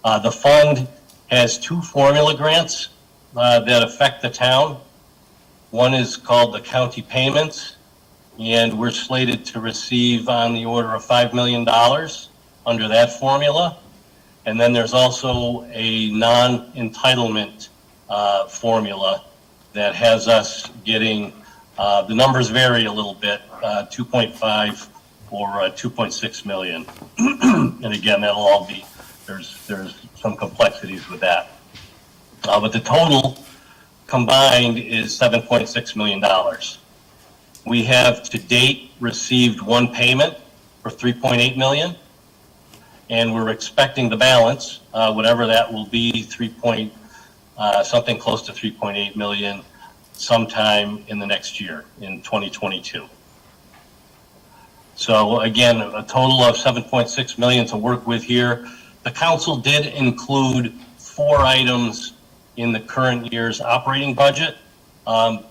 The fund has two formula grants that affect the town. One is called the county payments, and we're slated to receive on the order of $5 million under that formula. And then there's also a non-entitlement formula that has us getting, the numbers vary a little bit, 2.5 or 2.6 million. And again, that'll all be, there's some complexities with that. But the total combined is $7.6 million. We have to date received one payment for $3.8 million, and we're expecting the balance, whatever that will be, something close to 3.8 million sometime in the next year, in 2022. So again, a total of 7.6 million to work with here. The council did include 4 items in the current year's operating budget to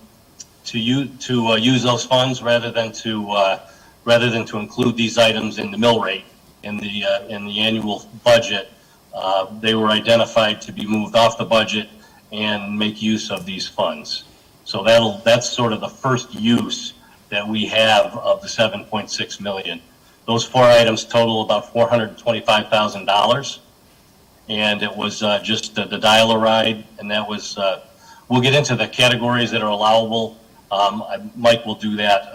use those funds rather than to include these items in the mill rate in the annual budget. They were identified to be moved off the budget and make use of these funds. So that's sort of the first use that we have of the 7.6 million. Those 4 items total about $425,000. And it was just the dial-a-ride, and that was, we'll get into the categories that are allowable. Mike will do that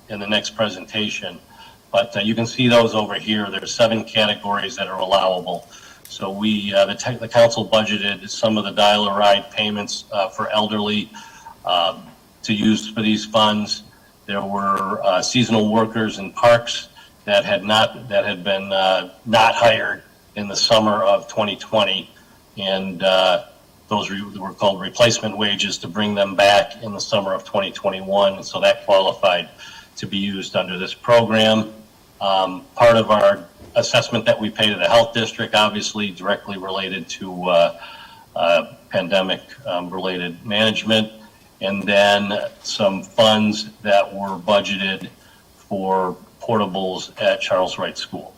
in the next presentation. But you can see those over here. There's 7 categories that are allowable. So the council budgeted some of the dial-a-ride payments for elderly to use for these funds. There were seasonal workers in parks that had been not hired in the summer of 2020, and those were called replacement wages to bring them back in the summer of 2021. So that qualified to be used under this program. Part of our assessment that we pay to the health district, obviously directly related to pandemic related management, and then some funds that were budgeted for portables at Charles Wright School.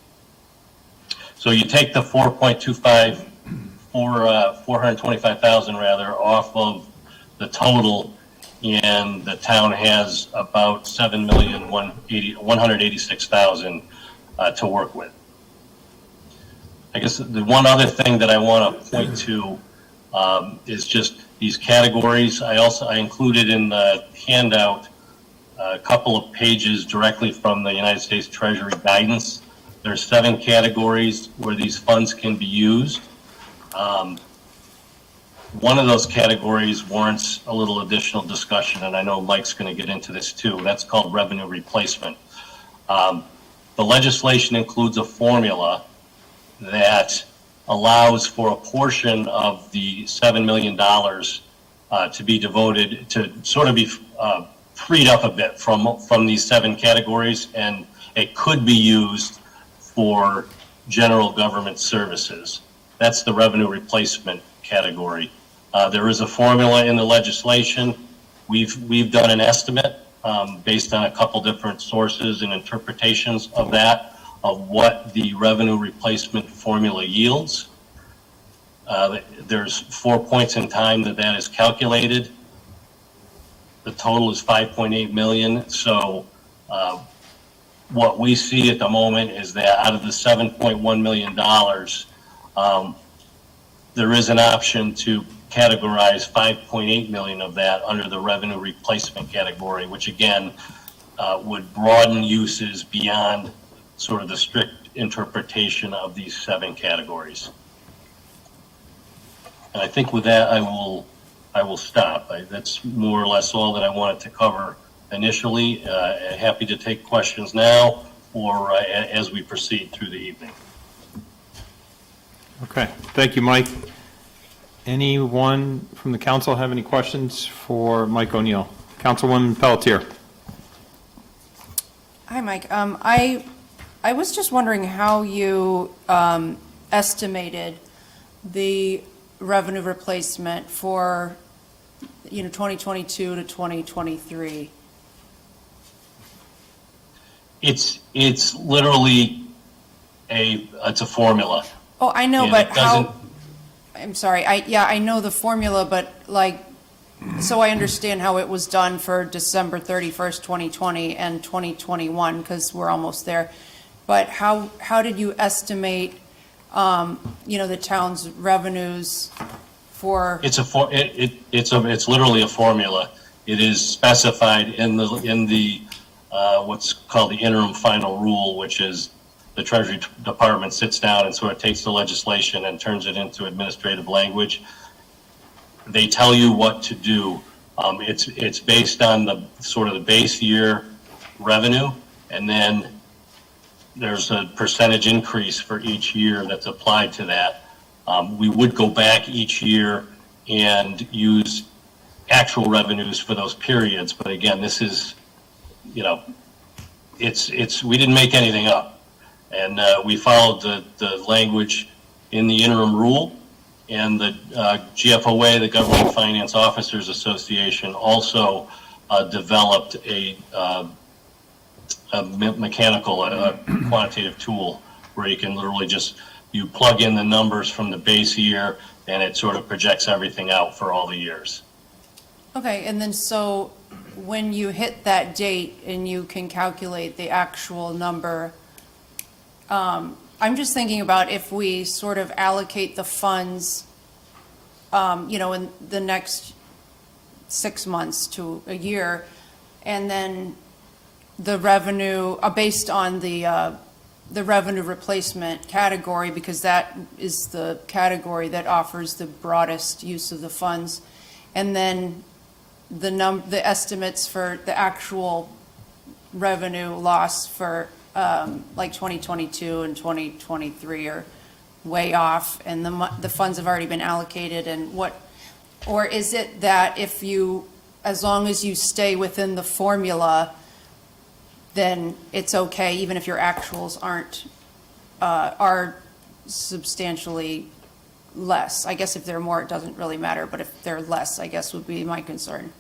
So you take the 425,000 rather off of the total, and the town has about 7,186,000 to work with. I guess the one other thing that I want to point to is just these categories. I included in the handout a couple of pages directly from the United States Treasury guidance. There's 7 categories where these funds can be used. One of those categories warrants a little additional discussion, and I know Mike's going to get into this too. That's called revenue replacement. The legislation includes a formula that allows for a portion of the $7 million to be devoted to sort of be freed up a bit from these 7 categories, and it could be used for general government services. That's the revenue replacement category. There is a formula in the legislation. We've done an estimate based on a couple different sources and interpretations of that, of what the revenue replacement formula yields. There's 4 points in time that is calculated. The total is 5.8 million. So what we see at the moment is that out of the $7.1 million, there is an option to categorize 5.8 million of that under the revenue replacement category, which again would broaden uses beyond sort of the strict interpretation of these 7 categories. And I think with that, I will stop. That's more or less all that I wanted to cover initially. Happy to take questions now or as we proceed through the evening. Okay, thank you, Mike. Anyone from the council have any questions for Mike O'Neill? Councilwoman Pelletier. Hi, Mike. I was just wondering how you estimated the revenue replacement for 2022 to 2023. It's literally it's a formula. Oh, I know, And but I'm sorry, I know the formula, but like, so I understand how it was done for December 31st, 2020 and 2021, because we're almost there. But how did you estimate, the town's revenues for? It's literally a formula. It is specified in the what's called the interim final rule, which is the Treasury Department sits down and sort of takes the legislation and turns it into administrative language. They tell you what to do. It's based on the sort of the base year revenue, and then there's a percentage increase for each year that's applied to that. We would go back each year and use actual revenues for those periods, but again, this is, we didn't make anything up. And we followed the language in the interim rule, and the GFOA, the Government Finance Officers Association, also developed a mechanical, quantitative tool where you can literally you plug in the numbers from the base year, and it sort of projects everything out for all the years. Okay, and then so when you hit that date and you can calculate the actual number, I'm just thinking about if we sort of allocate the funds, in the next 6 months to a year, and then the revenue, based on the revenue replacement category, because that is the category that offers the broadest use of the funds, and then the estimates for the actual revenue loss for like 2022 and 2023 are way off, and the funds have already been allocated, or is it that as long as you stay within the formula, then it's okay, even if your actuals are substantially less? I guess if they're more, it doesn't really matter, but if they're less, I guess would be my concern.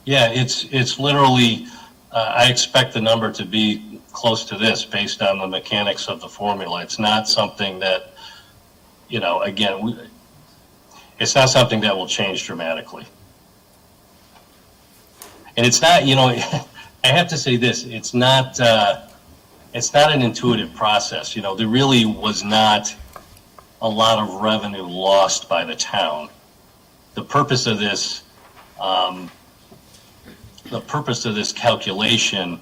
Yeah, it's literally, I expect the number to be close to this based on the mechanics of the formula. It's not something that, again, it's not something that will change dramatically. And it's not, I have to say this, it's not an intuitive process. There really was not a lot of revenue lost by the town. The purpose of this calculation,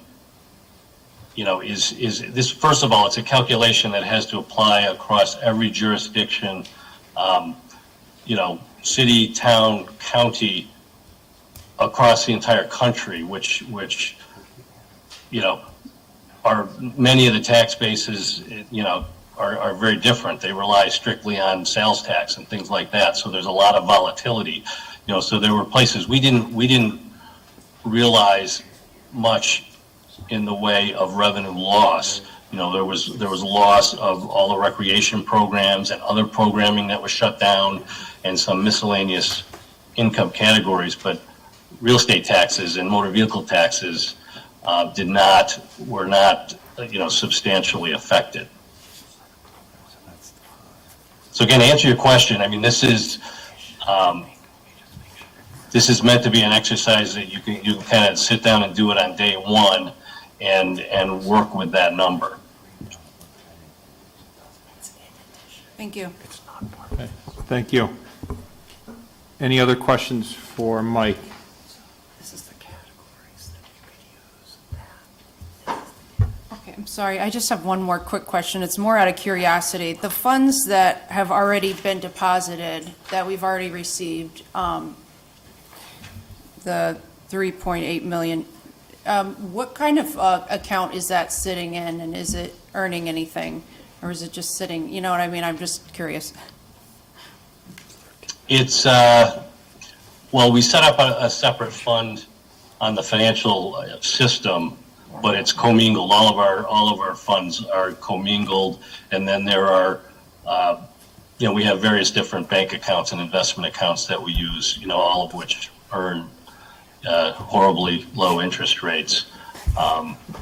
is this, first of all, it's a calculation that has to apply across every jurisdiction, city, town, county, across the entire country, which are many of the tax bases, are very different. They rely strictly on sales tax and things like that. So there's a lot of volatility, so there were places we didn't realize much in the way of revenue loss. There was loss of all the recreation programs and other programming that was shut down, and some miscellaneous income categories, but real estate taxes and motor vehicle taxes were not substantially affected. So again, to answer your question, I mean, this is meant to be an exercise that you can kind of sit down and do it on day one and work with that number. Thank you. Okay, thank you. Any other questions for Mike? This is the categories that you could use. Okay, I'm sorry, I just have one more quick question. It's more out of curiosity. The funds that have already been deposited, that we've already received, the 3.8 million, what kind of account is that sitting in, and is it earning anything, or is it just sitting, you know what I mean? I'm just curious. It's, well, we set up a separate fund on the financial system, but it's commingled. All of our funds are commingled, and then there are, we have various different bank accounts and investment accounts that we use, all of which earn horribly low interest rates.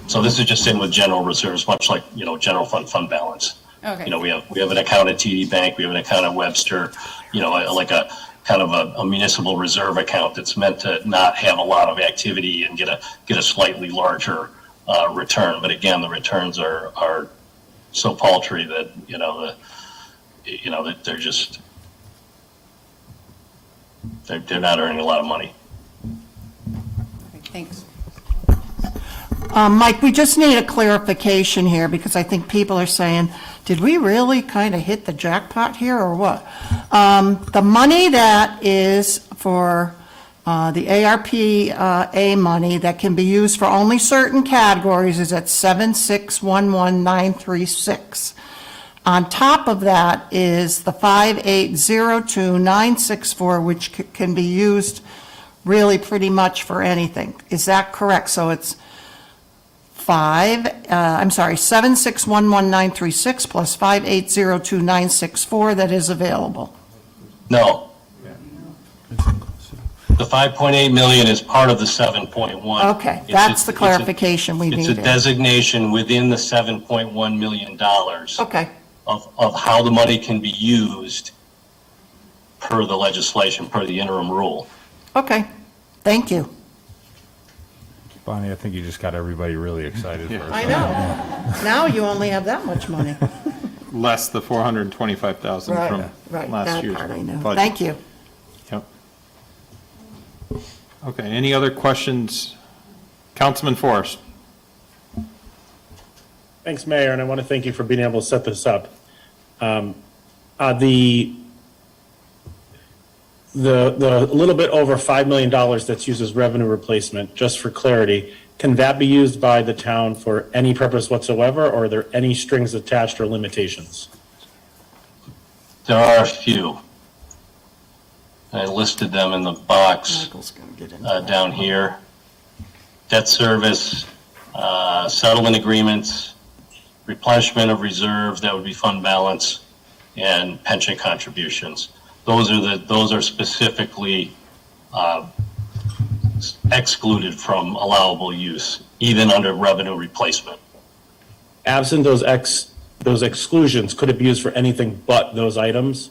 So this is just in with general reserves, much like, general fund balance. Okay. You know, we have an account at TD Bank, we have an account at Webster, you know, like a kind of a municipal reserve account that's meant to not have a lot of activity and get a slightly larger return. But again, the returns are so paltry that, that they're just, they're not earning a lot of money. Okay, thanks. Mike, we just need a clarification here, because I think people are saying, did we really kind of hit the jackpot here, or what? The money that is for the ARPA money that can be used for only certain categories is at 7611936. On top of that is the 5802964, which can be used really pretty much for anything. Is that correct? So it's 7611936 plus 5802964 that is available. No. The 5.8 million is part of the 7.1. Okay, that's the clarification we It's a needed. designation within the $7.1 million Okay, of how the money can be used per the legislation, per the interim rule. okay, thank you. Bonnie, I think you just got everybody really excited for us. I know. Now you only have that much money. Less the 425,000 from Right, last that year's part I know. budget. Thank you. Yep. Okay, any other questions? Councilman Forrest? Thanks, Mayor, and I want to thank you for being able to set this up. The little bit over $5 million that's used as revenue replacement, just for clarity, can that be used by the town for any purpose whatsoever, or are there any strings attached or limitations? There are a few. I listed them in the box Michael's gonna get into down here. Debt service, settlement agreements, replenishment of reserves, that would be fund balance, and pension contributions. Those are specifically excluded from allowable use, even under revenue replacement. Absent those exclusions, could it be used for anything but those items?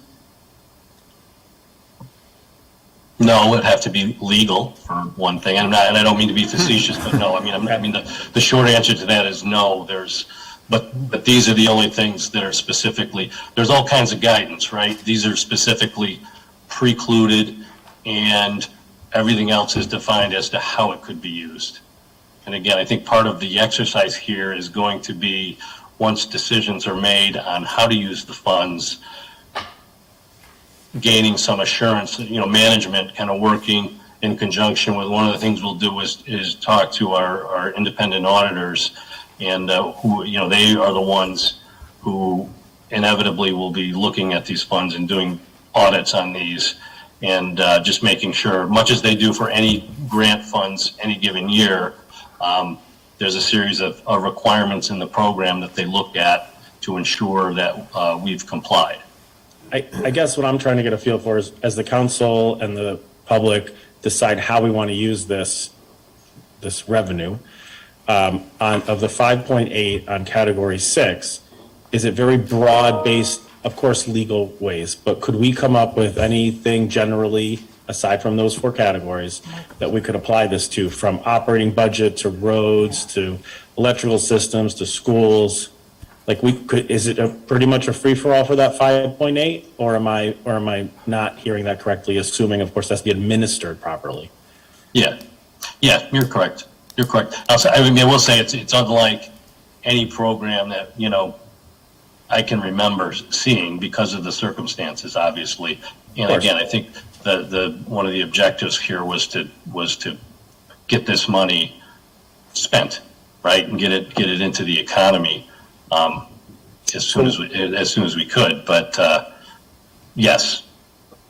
No, it'd have to be legal for one thing. And I don't mean to be facetious, but no, the short answer to that is no. But these are the only things that are specifically, there's all kinds of guidance, right? These are specifically precluded, and everything else is defined as to how it could be used. And again, I think part of the exercise here is going to be, once decisions are made on how to use the funds, gaining some assurance, management kind of working in conjunction with, one of the things we'll do is talk to our independent auditors, and who, they are the ones who inevitably will be looking at these funds and doing audits on these, and just making sure, much as they do for any grant funds any given year, there's a series of requirements in the program that they look at to ensure that we've complied. I guess what I'm trying to get a feel for is, as the council and the public decide how we want to use this revenue, of the 5.8 on category 6, is it very broad based, of course, legal ways, but could we come up with anything generally, aside from those 4 categories, that we could apply this to, from operating budget to roads to electrical systems to schools? Like, is it pretty much a free-for-all for that 5.8, or am I not hearing that correctly, assuming, of course, that's be administered properly? Yeah, you're correct. You're correct. I will say it's unlike any program that, I can remember seeing, because of the circumstances, obviously. And again, I think one of the objectives here was to get this money spent, right, and get it into the economy as soon as we could. But yes.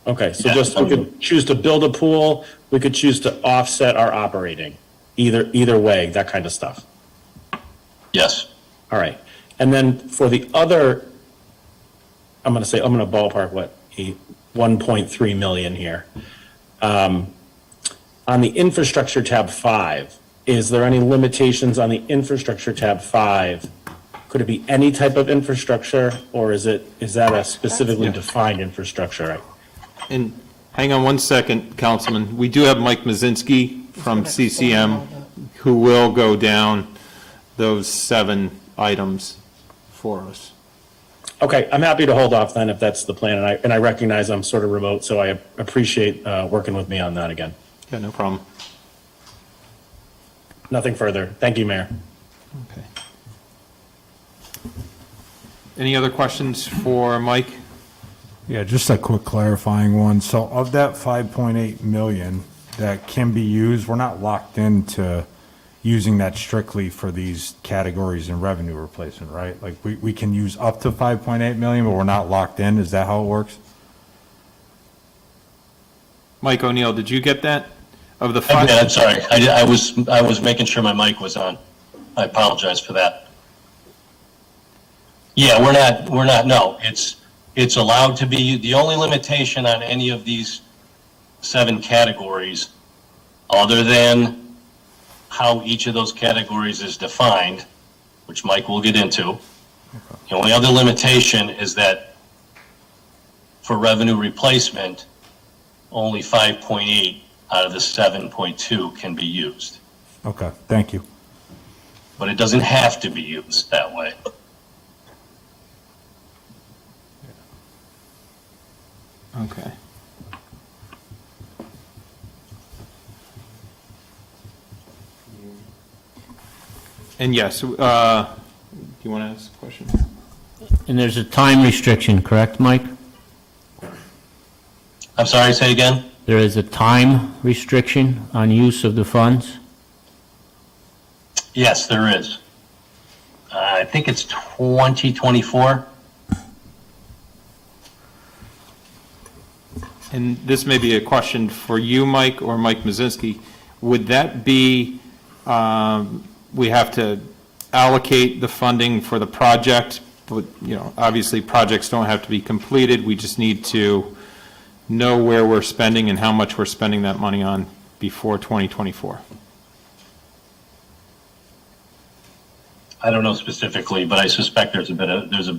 Okay, so we could choose to build a pool, we could choose to offset our operating, either way, that kind of stuff. Yes. All right. And then for the other, I'm going to ballpark 1.3 million here. On the infrastructure tab 5, is there any limitations on the infrastructure tab 5 Could it be any type of infrastructure, or is that a specifically Yeah. defined infrastructure? And hang on one second, Councilman. We do have Mike Mazinski from CCM who will go down those 7 items for us. Okay, I'm happy to hold off then if that's the plan, and I recognize I'm sort of remote, so I appreciate working with me on that again. Yeah, no problem. Nothing further. Thank you, Mayor. Okay. Any other questions for Mike? Yeah, just a quick clarifying one. So of that 5.8 million that can be used, we're not locked into using that strictly for these categories in revenue replacement, right? Like, we can use up to 5.8 million, but we're not locked in. Is that how it works? Mike O'Neill, did you get that? Of the I 5? did, I'm sorry. I was making sure my mic was on. I apologize for that. Yeah, we're not, no. It's allowed to be, the only limitation on any of these 7 categories, other than how each of those categories is defined, which Mike will get into. The only other limitation is that for revenue replacement, only 5.8 out of the 7.2 can be used. Okay, thank you. But it doesn't have to be used that way. Okay. And yes, do you want to ask a question? And there's a time restriction, correct, Mike? I'm sorry, say again? There is a time restriction on use of the funds? Yes, there is. I think it's 2024. And this may be a question for you, Mike, or Mike Mazinski. Would that be, we have to allocate the funding for the project, but, obviously, projects don't have to be completed. We just need to know where we're spending and how much we're spending that money on before 2024. I don't know specifically, but I suspect there's a bit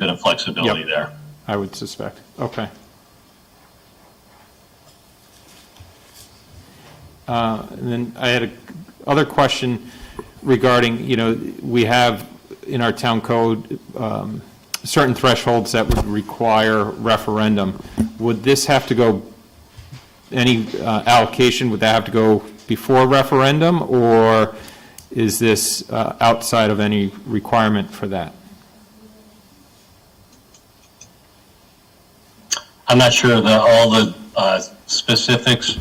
of flexibility Yep. there. I would suspect. Okay. And then I had a other question regarding, we have in our town code certain thresholds that would require referendum. Would this have to go, any allocation, would that have to go before referendum, or is this outside of any requirement for that? I'm not sure all the specifics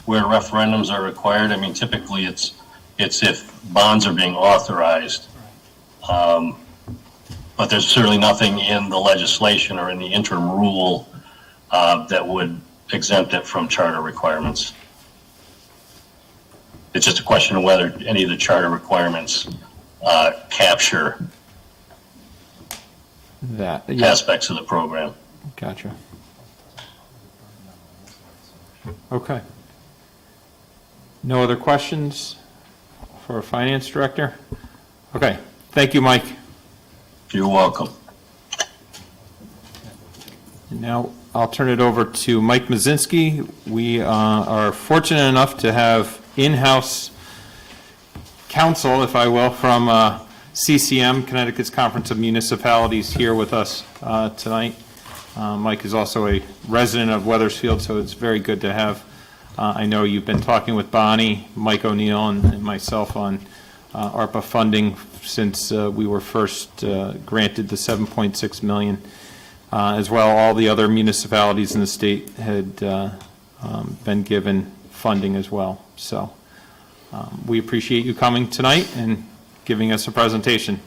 where referendums are required. I mean, typically it's if bonds are being authorized. But there's certainly nothing in the legislation or in the interim rule that would exempt it from charter requirements. It's just a question of whether any of the charter requirements capture That, yeah, aspects of the program. gotcha. Okay. No other questions for our finance director? Okay, thank you, Mike. You're welcome. And now I'll turn it over to Mike Mazinski. We are fortunate enough to have in-house counsel, if I will, from CCM, Connecticut's Conference of Municipalities, here with us tonight. Mike is also a resident of Weathersfield, so it's very good to have. I know you've been talking with Bonnie, Mike O'Neill, and myself on Arpa funding since we were first granted the $7.6 million. As well, all the other municipalities in the state had been given funding as well. So we appreciate you coming tonight and giving us a presentation.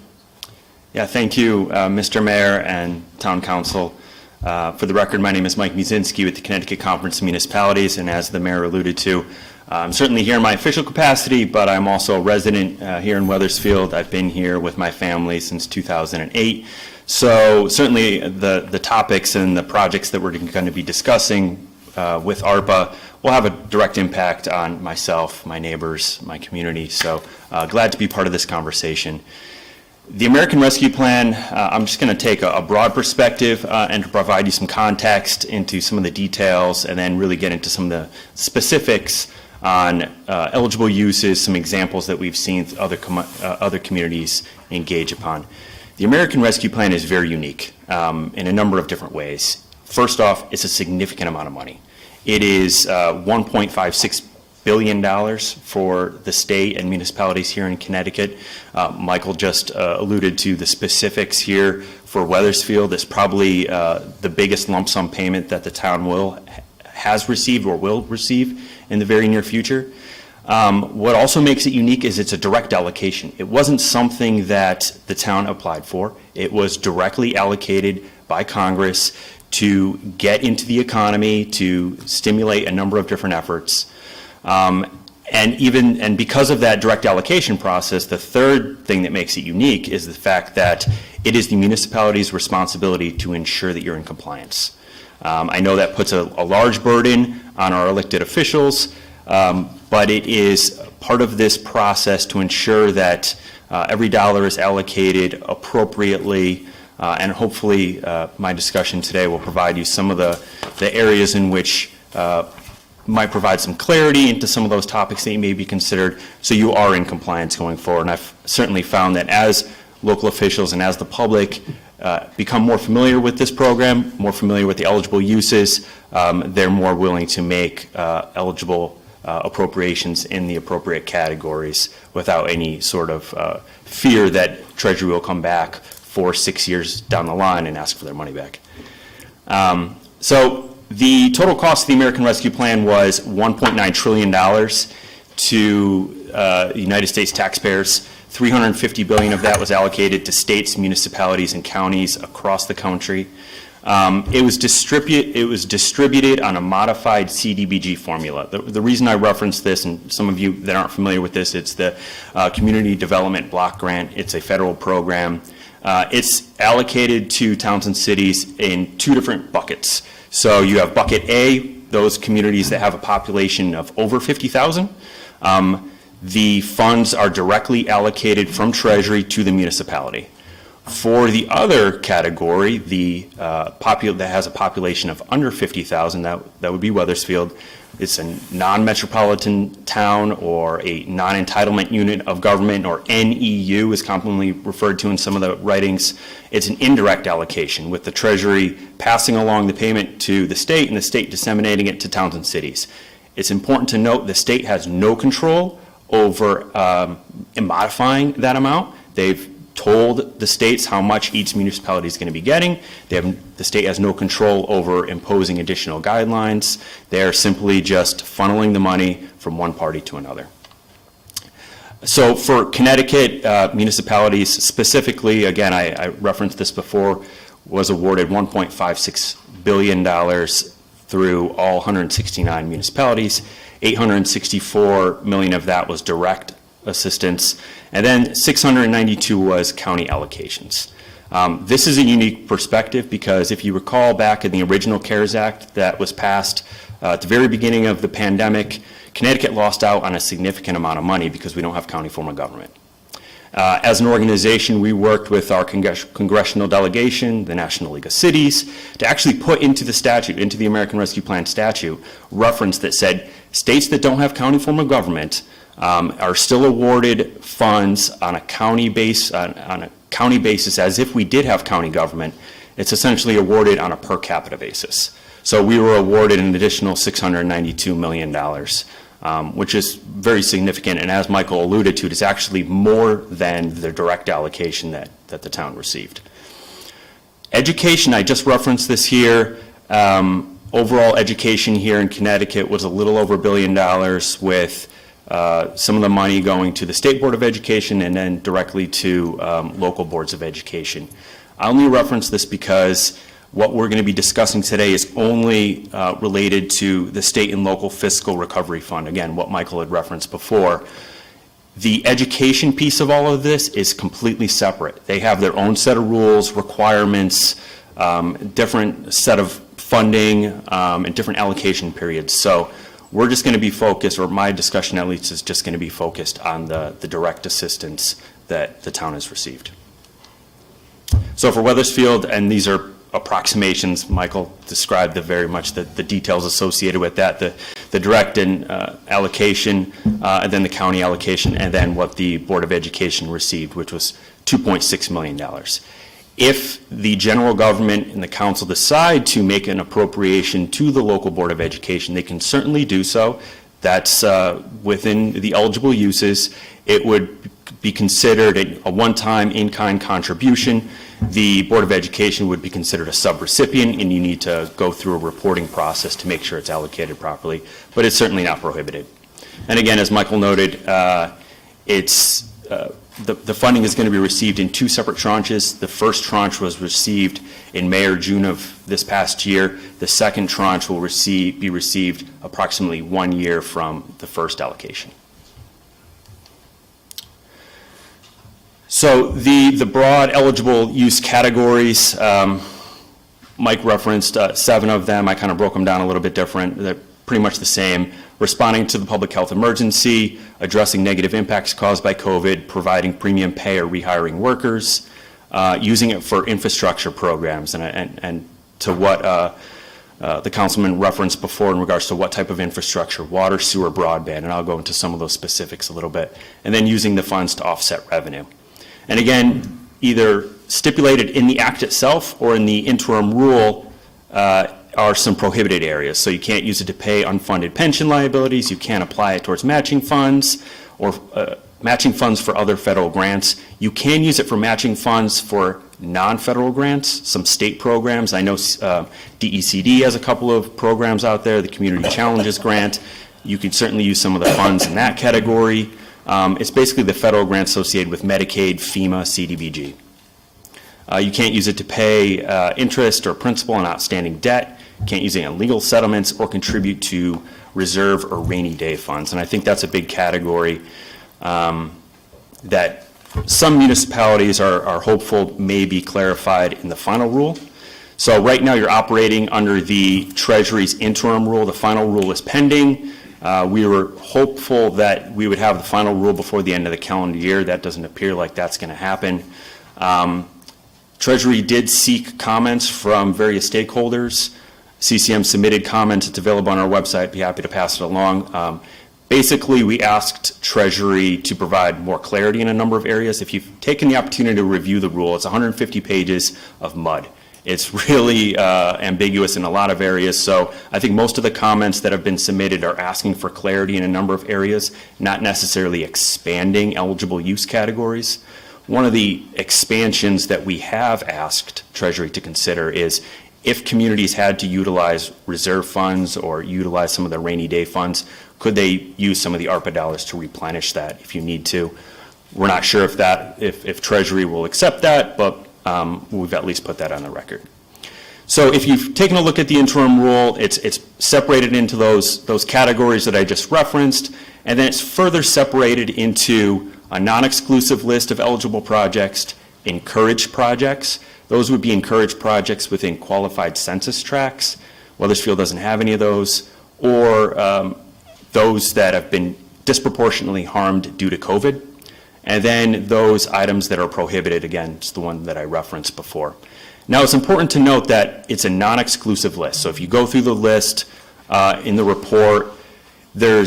Yeah, thank you, Mr. Mayor and Town Council. For the record, my name is Mike Muzinski with the Connecticut Conference of Municipalities, and as the mayor alluded to, I'm certainly here in my official capacity, but I'm also a resident here in Weathersfield. I've been here with my family since 2008. So certainly the topics and the projects that we're going to be discussing with ARPA will have a direct impact on myself, my neighbors, my community. So glad to be part of this conversation. The American Rescue Plan, I'm just going to take a broad perspective and to provide you some context into some of the details, and then really get into some of the specifics on eligible uses, some examples that we've seen other communities engage upon. The American Rescue Plan is very unique in a number of different ways. First off, it's a significant amount of money. It is $1.56 billion for the state and municipalities here in Connecticut. Michael just alluded to the specifics here for Wethersfield. It's probably the biggest lump sum payment that the town has received or will receive in the very near future. What also makes it unique is it's a direct allocation. It wasn't something that the town applied for. It was directly allocated by Congress to get into the economy, to stimulate a number of different efforts. And because of that direct allocation process, the third thing that makes it unique is the fact that it is the municipality's responsibility to ensure that you're in compliance. I know that puts a large burden on our elected officials, but it is part of this process to ensure that every dollar is allocated appropriately, and hopefully my discussion today will provide you some of the areas in which might provide some clarity into some of those topics that you may be considered, so you are in compliance going forward. And I've certainly found that as local officials and as the public become more familiar with this program, more familiar with the eligible uses, they're more willing to make eligible appropriations in the appropriate categories without any sort of fear that Treasury will come back 4 or 6 years down the line and ask for their money back. So the total cost of the American Rescue Plan was $1.9 trillion to the United States taxpayers. $350 billion of that was allocated to states, municipalities, and counties across the country. It was distributed on a modified CDBG formula. The reason I reference this, and some of you that aren't familiar with this, it's the Community Development Block Grant. It's a federal program. It's allocated to towns and cities in 2 different buckets. So you have bucket A, those communities that have a population of over 50,000. The funds are directly allocated from Treasury to the municipality. For the other category, that has a population of under 50,000, that would be Wethersfield. It's a non-metropolitan town or a non-entitlement unit of government, or NEU is commonly referred to in some of the writings. It's an indirect allocation, with the Treasury passing along the payment to the state and the state disseminating it to towns and cities. It's important to note the state has no control over modifying that amount. They've told the states how much each municipality is going to be getting. The state has no control over imposing additional guidelines. They're simply just funneling the money from one party to another. So for Connecticut municipalities specifically, again, I referenced this before, was awarded $1.56 billion through all 169 municipalities. $864 million of that was direct assistance, and then 692 was county allocations. This is a unique perspective because if you recall back in the original CARES Act that was passed at the very beginning of the pandemic, Connecticut lost out on a significant amount of money because we don't have county form of government. As an organization, we worked with our congressional delegation, the National League of Cities, to actually put into the statute, into the American Rescue Plan statute, reference that said states that don't have county form of government are still awarded funds on a county basis as if we did have county government. It's essentially awarded on a per capita basis. So we were awarded an additional $692 million, which is very significant. And as Michael alluded to, it is actually more than the direct allocation that the town received. Education, I just referenced this here. Overall education here in Connecticut was a little over $1 billion, with some of the money going to the State Board of Education and then directly to local boards of education. I only reference this because what we're going to be discussing today is only related to the state and local fiscal recovery fund. Again, what Michael had referenced before. The education piece of all of this is completely separate. They have their own set of rules, requirements, different set of funding, and different allocation periods. So we're just going to be focused, or my discussion at least is just going to be focused on the direct assistance that the town has received. So for Weathersfield, and these are approximations, Michael described very much the details associated with that, the direct and allocation, and then the county allocation, and then what the Board of Education received, which was $2.6 million. If the general government and the council decide to make an appropriation to the local Board of Education, they can certainly do so. That's within the eligible uses. It would be considered a one-time in-kind contribution. The Board of Education would be considered a subrecipient, and you need to go through a reporting process to make sure it's allocated properly, but it's certainly not prohibited. And again, as Michael noted, the funding is going to be received in two separate tranches. The first tranche was received in May or June of this past year. The second tranche will be received approximately 1 year from the first allocation. So the broad eligible use categories, Mike referenced 7 of them. I kind of broke them down a little bit different. They're pretty much the same. Responding to the public health emergency, addressing negative impacts caused by COVID, providing premium pay or rehiring workers, using it for infrastructure programs, and to what the councilman referenced before in regards to what type of infrastructure, water, sewer, broadband, and I'll go into some of those specifics a little bit, and then using the funds to offset revenue. And again, either stipulated in the act itself or in the interim rule are some prohibited areas. So you can't use it to pay unfunded pension liabilities, you can't apply it towards matching funds or matching funds for other federal grants. You can use it for matching funds for non-federal grants, some state programs. I know DECD has a couple of programs out there, the Community Challenges Grant. You could certainly use some of the funds in that category. It's basically the federal grants associated with Medicaid, FEMA, CDBG. You can't use it to pay interest or principal on outstanding debt. You can't use it in legal settlements or contribute to reserve or rainy day funds. And I think that's a big category that some municipalities are hopeful may be clarified in the final rule. So right now you're operating under the Treasury's interim rule. The final rule is pending. We were hopeful that we would have the final rule before the end of the calendar year. That doesn't appear like that's going to happen. Treasury did seek comments from various stakeholders. CCM submitted comments. It's available on our website. I'd be happy to pass it along. Basically, we asked Treasury to provide more clarity in a number of areas. If you've taken the opportunity to review the rule, it's 150 pages of mud. It's really ambiguous in a lot of areas, so I think most of the comments that have been submitted are asking for clarity in a number of areas, not necessarily expanding eligible use categories. One of the expansions that we have asked Treasury to consider is if communities had to utilize reserve funds or utilize some of the rainy day funds, could they use some of the Arpa dollars to replenish that if you need to? We're not sure if Treasury will accept that, but we've at least put that on the record. So if you've taken a look at the interim rule, it's separated into those categories that I just referenced, and then it's further separated into a non-exclusive list of eligible projects, encouraged projects. Those would be encouraged projects within qualified census tracts. Weathersfield doesn't have any of those, or those that have been disproportionately harmed due to COVID. And then those items that are prohibited, again, it's the one that I referenced before. Now, it's important to note that it's a non-exclusive list. So if you go through the list in the report, there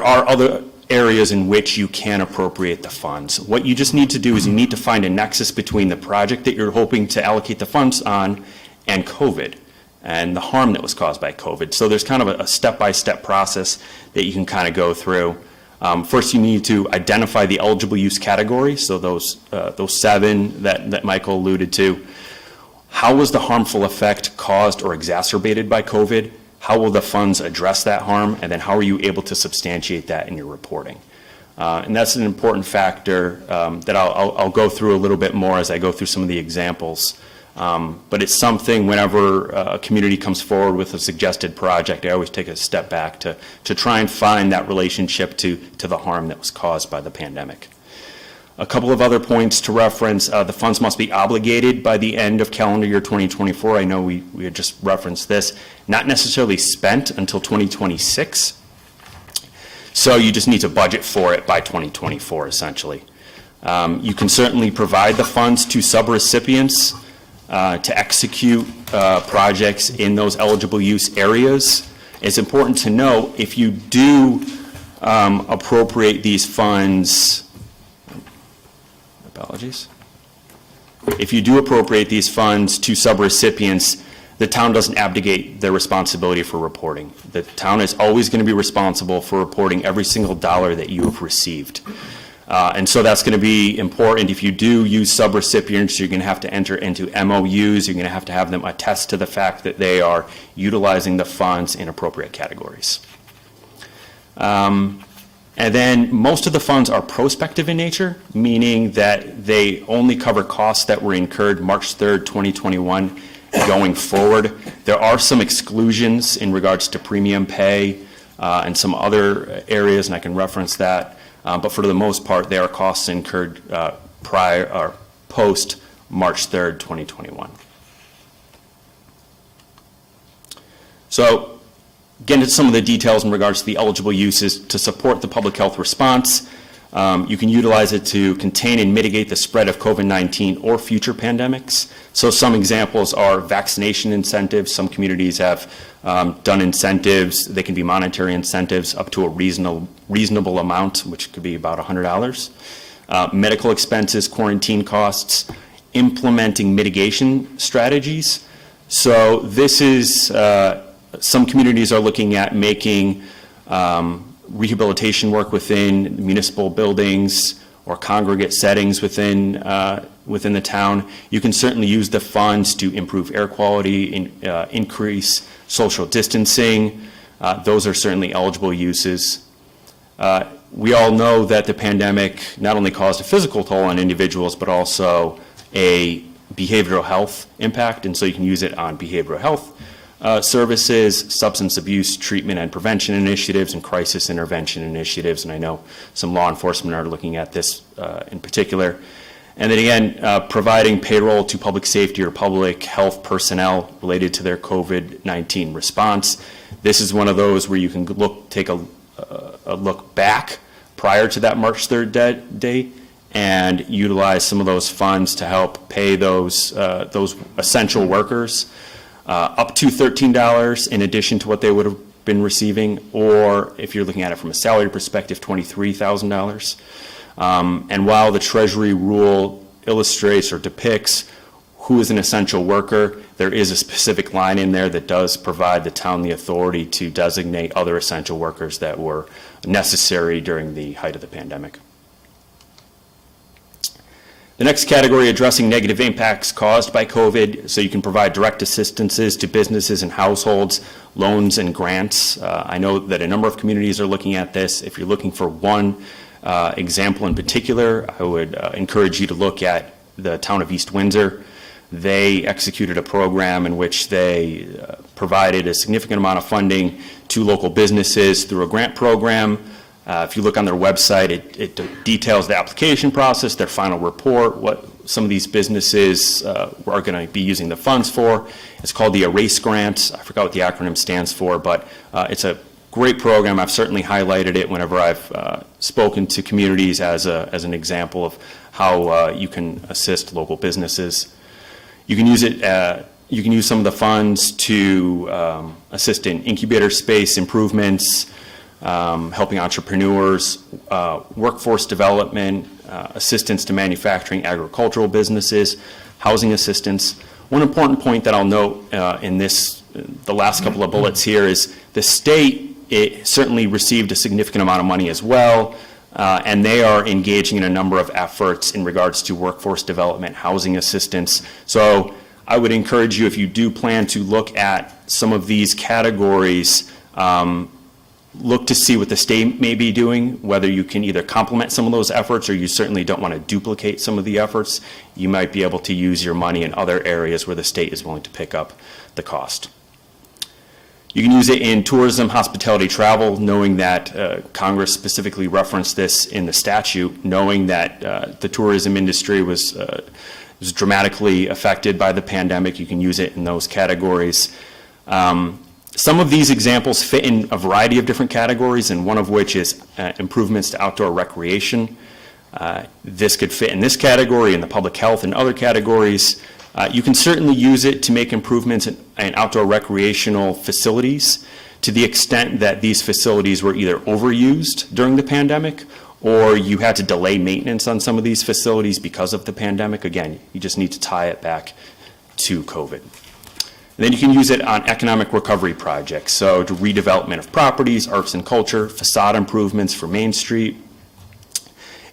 are other areas in which you can appropriate the funds. What you just need to do is you need to find a nexus between the project that you're hoping to allocate the funds on and COVID and the harm that was caused by COVID. So there's kind of a step-by-step process that you can kind of go through. First, you need to identify the eligible use category, so those 7 that Michael alluded to. How was the harmful effect caused or exacerbated by COVID? How will the funds address that harm? And then how are you able to substantiate that in your reporting? And that's an important factor that I'll go through a little bit more as I go through some of the examples. But it's something whenever a community comes forward with a suggested project, I always take a step back to try and find that relationship to the harm that was caused by the pandemic. A couple of other points to reference, the funds must be obligated by the end of calendar year 2024. I know we had just referenced this, not necessarily spent until 2026. So you just need to budget for it by 2024, essentially. You can certainly provide the funds to subrecipients to execute projects in those eligible use areas. It's important to know if you do appropriate these funds, apologies. If you do appropriate these funds to subrecipients, the town doesn't abdicate their responsibility for reporting. The town is always going to be responsible for reporting every single dollar that you have received. And so that's going to be important. If you do use subrecipients, you're going to have to enter into MOUs. You're going to have them attest to the fact that they are utilizing the funds in appropriate categories. And then most of the funds are prospective in nature, meaning that they only cover costs that were incurred March 3rd, 2021 going forward. There are some exclusions in regards to premium pay and some other areas, and I can reference that. But for the most part, they are costs incurred prior or post March 3rd, 2021. So, getting into some of the details in regards to the eligible uses to support the public health response. You can utilize it to contain and mitigate the spread of COVID-19 or future pandemics. So some examples are vaccination incentives. Some communities have done incentives. They can be monetary incentives up to a reasonable amount, which could be about $100. Medical expenses, quarantine costs, implementing mitigation strategies. So this is, some communities are looking at making rehabilitation work within municipal buildings or congregate settings within the town. You can certainly use the funds to improve air quality, increase social distancing. Those are certainly eligible uses. We all know that the pandemic not only caused a physical toll on individuals, but also a behavioral health impact, and so you can use it on behavioral health services, substance abuse treatment and prevention initiatives, and crisis intervention initiatives. And I know some law enforcement are looking at this in particular. And then again, providing payroll to public safety or public health personnel related to their COVID-19 response. This is one of those where you can take a look back prior to that March 3rd date and utilize some of those funds to help pay those essential workers. Up to $13 in addition to what they would have been receiving, or if you're looking at it from a salary perspective, $23,000. And while the Treasury rule illustrates or depicts who is an essential worker, there is a specific line in there that does provide the town the authority to designate other essential workers that were necessary during the height of the pandemic. The next category, addressing negative impacts caused by COVID. So you can provide direct assistances to businesses and households, loans and grants. I know that a number of communities are looking at this. If you're looking for one example in particular, I would encourage you to look at the town of East Windsor. They executed a program in which they provided a significant amount of funding to local businesses through a grant program. If you look on their website, it details the application process, their final report, what some of these businesses are going to be using the funds for. It's called the Erase Grant. I forgot what the acronym stands for, but it's a great program. I've certainly highlighted it whenever I've spoken to communities as an example of how you can assist local businesses. You can use it. You can use some of the funds to assist in incubator space improvements, helping entrepreneurs, workforce development, assistance to manufacturing, agricultural businesses, housing assistance. One important point that I'll note in the last couple of bullets here is the state, it certainly received a significant amount of money as well, and they are engaging in a number of efforts in regards to workforce development, housing assistance. So I would encourage you, if you do plan to look at some of these categories, look to see what the state may be doing, whether you can either complement some of those efforts or you certainly don't want to duplicate some of the efforts. You might be able to use your money in other areas where the state is willing to pick up the cost. You can use it in tourism, hospitality, travel, knowing that Congress specifically referenced this in the statute, knowing that the tourism industry was dramatically affected by the pandemic. You can use it in those categories. Some of these examples fit in a variety of different categories, and one of which is improvements to outdoor recreation. This could fit in this category, in the public health and other categories. You can certainly use it to make improvements in outdoor recreational facilities to the extent that these facilities were either overused during the pandemic or you had to delay maintenance on some of these facilities because of the pandemic. Again, you just need to tie it back to COVID. And then you can use it on economic recovery projects, so to redevelopment of properties, arts and culture, facade improvements for Main Street.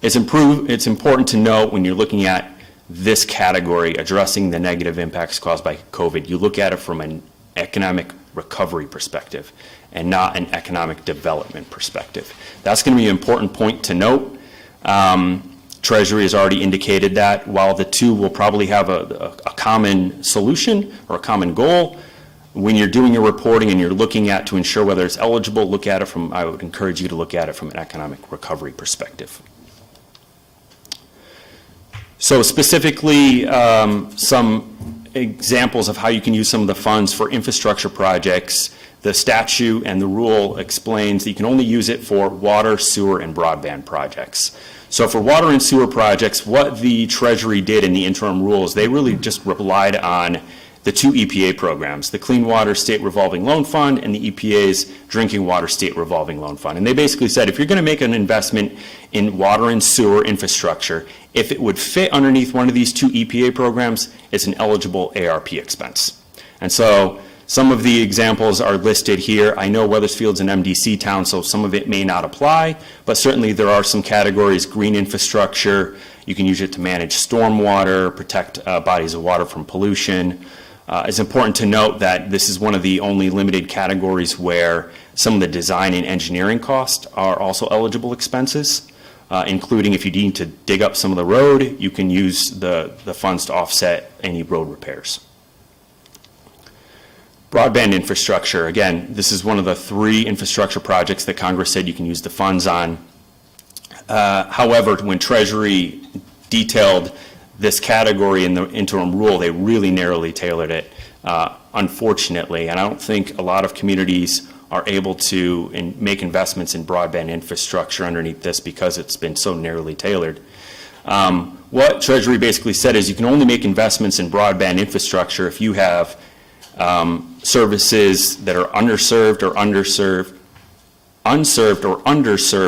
It's important to note when you're looking at this category, addressing the negative impacts caused by COVID, you look at it from an economic recovery perspective and not an economic development perspective. That's going to be an important point to note. Treasury has already indicated that while the two will probably have a common solution or a common goal, when you're doing your reporting and you're looking at to ensure whether it's eligible, I would encourage you to look at it from an economic recovery perspective. So specifically, some examples of how you can use some of the funds for infrastructure projects. The statute and the rule explains that you can only use it for water, sewer, and broadband projects. So for water and sewer projects, what the Treasury did in the interim rules, they really just relied on the two EPA programs, the Clean Water State Revolving Loan Fund and the EPA's Drinking Water State Revolving Loan Fund. And they basically said, if you're going to make an investment in water and sewer infrastructure, if it would fit underneath one of these two EPA programs, it's an eligible ARP expense. And so some of the examples are listed here. I know Weathersfield's an MDC town, so some of it may not apply, but certainly there are some categories: green infrastructure, you can use it to manage stormwater, protect bodies of water from pollution. It's important to note that this is one of the only limited categories where some of the design and engineering costs are also eligible expenses, including if you need to dig up some of the road, you can use the funds to offset any road repairs. Broadband infrastructure, again, this is one of the three infrastructure projects that Congress said you can use the funds on. However, when Treasury detailed this category in the interim rule, they really narrowly tailored it, unfortunately, and I don't think a lot of communities are able to make investments in broadband infrastructure underneath this because it's been so narrowly tailored. What Treasury basically said is you can only make investments in broadband infrastructure if you have services that are unserved or underserved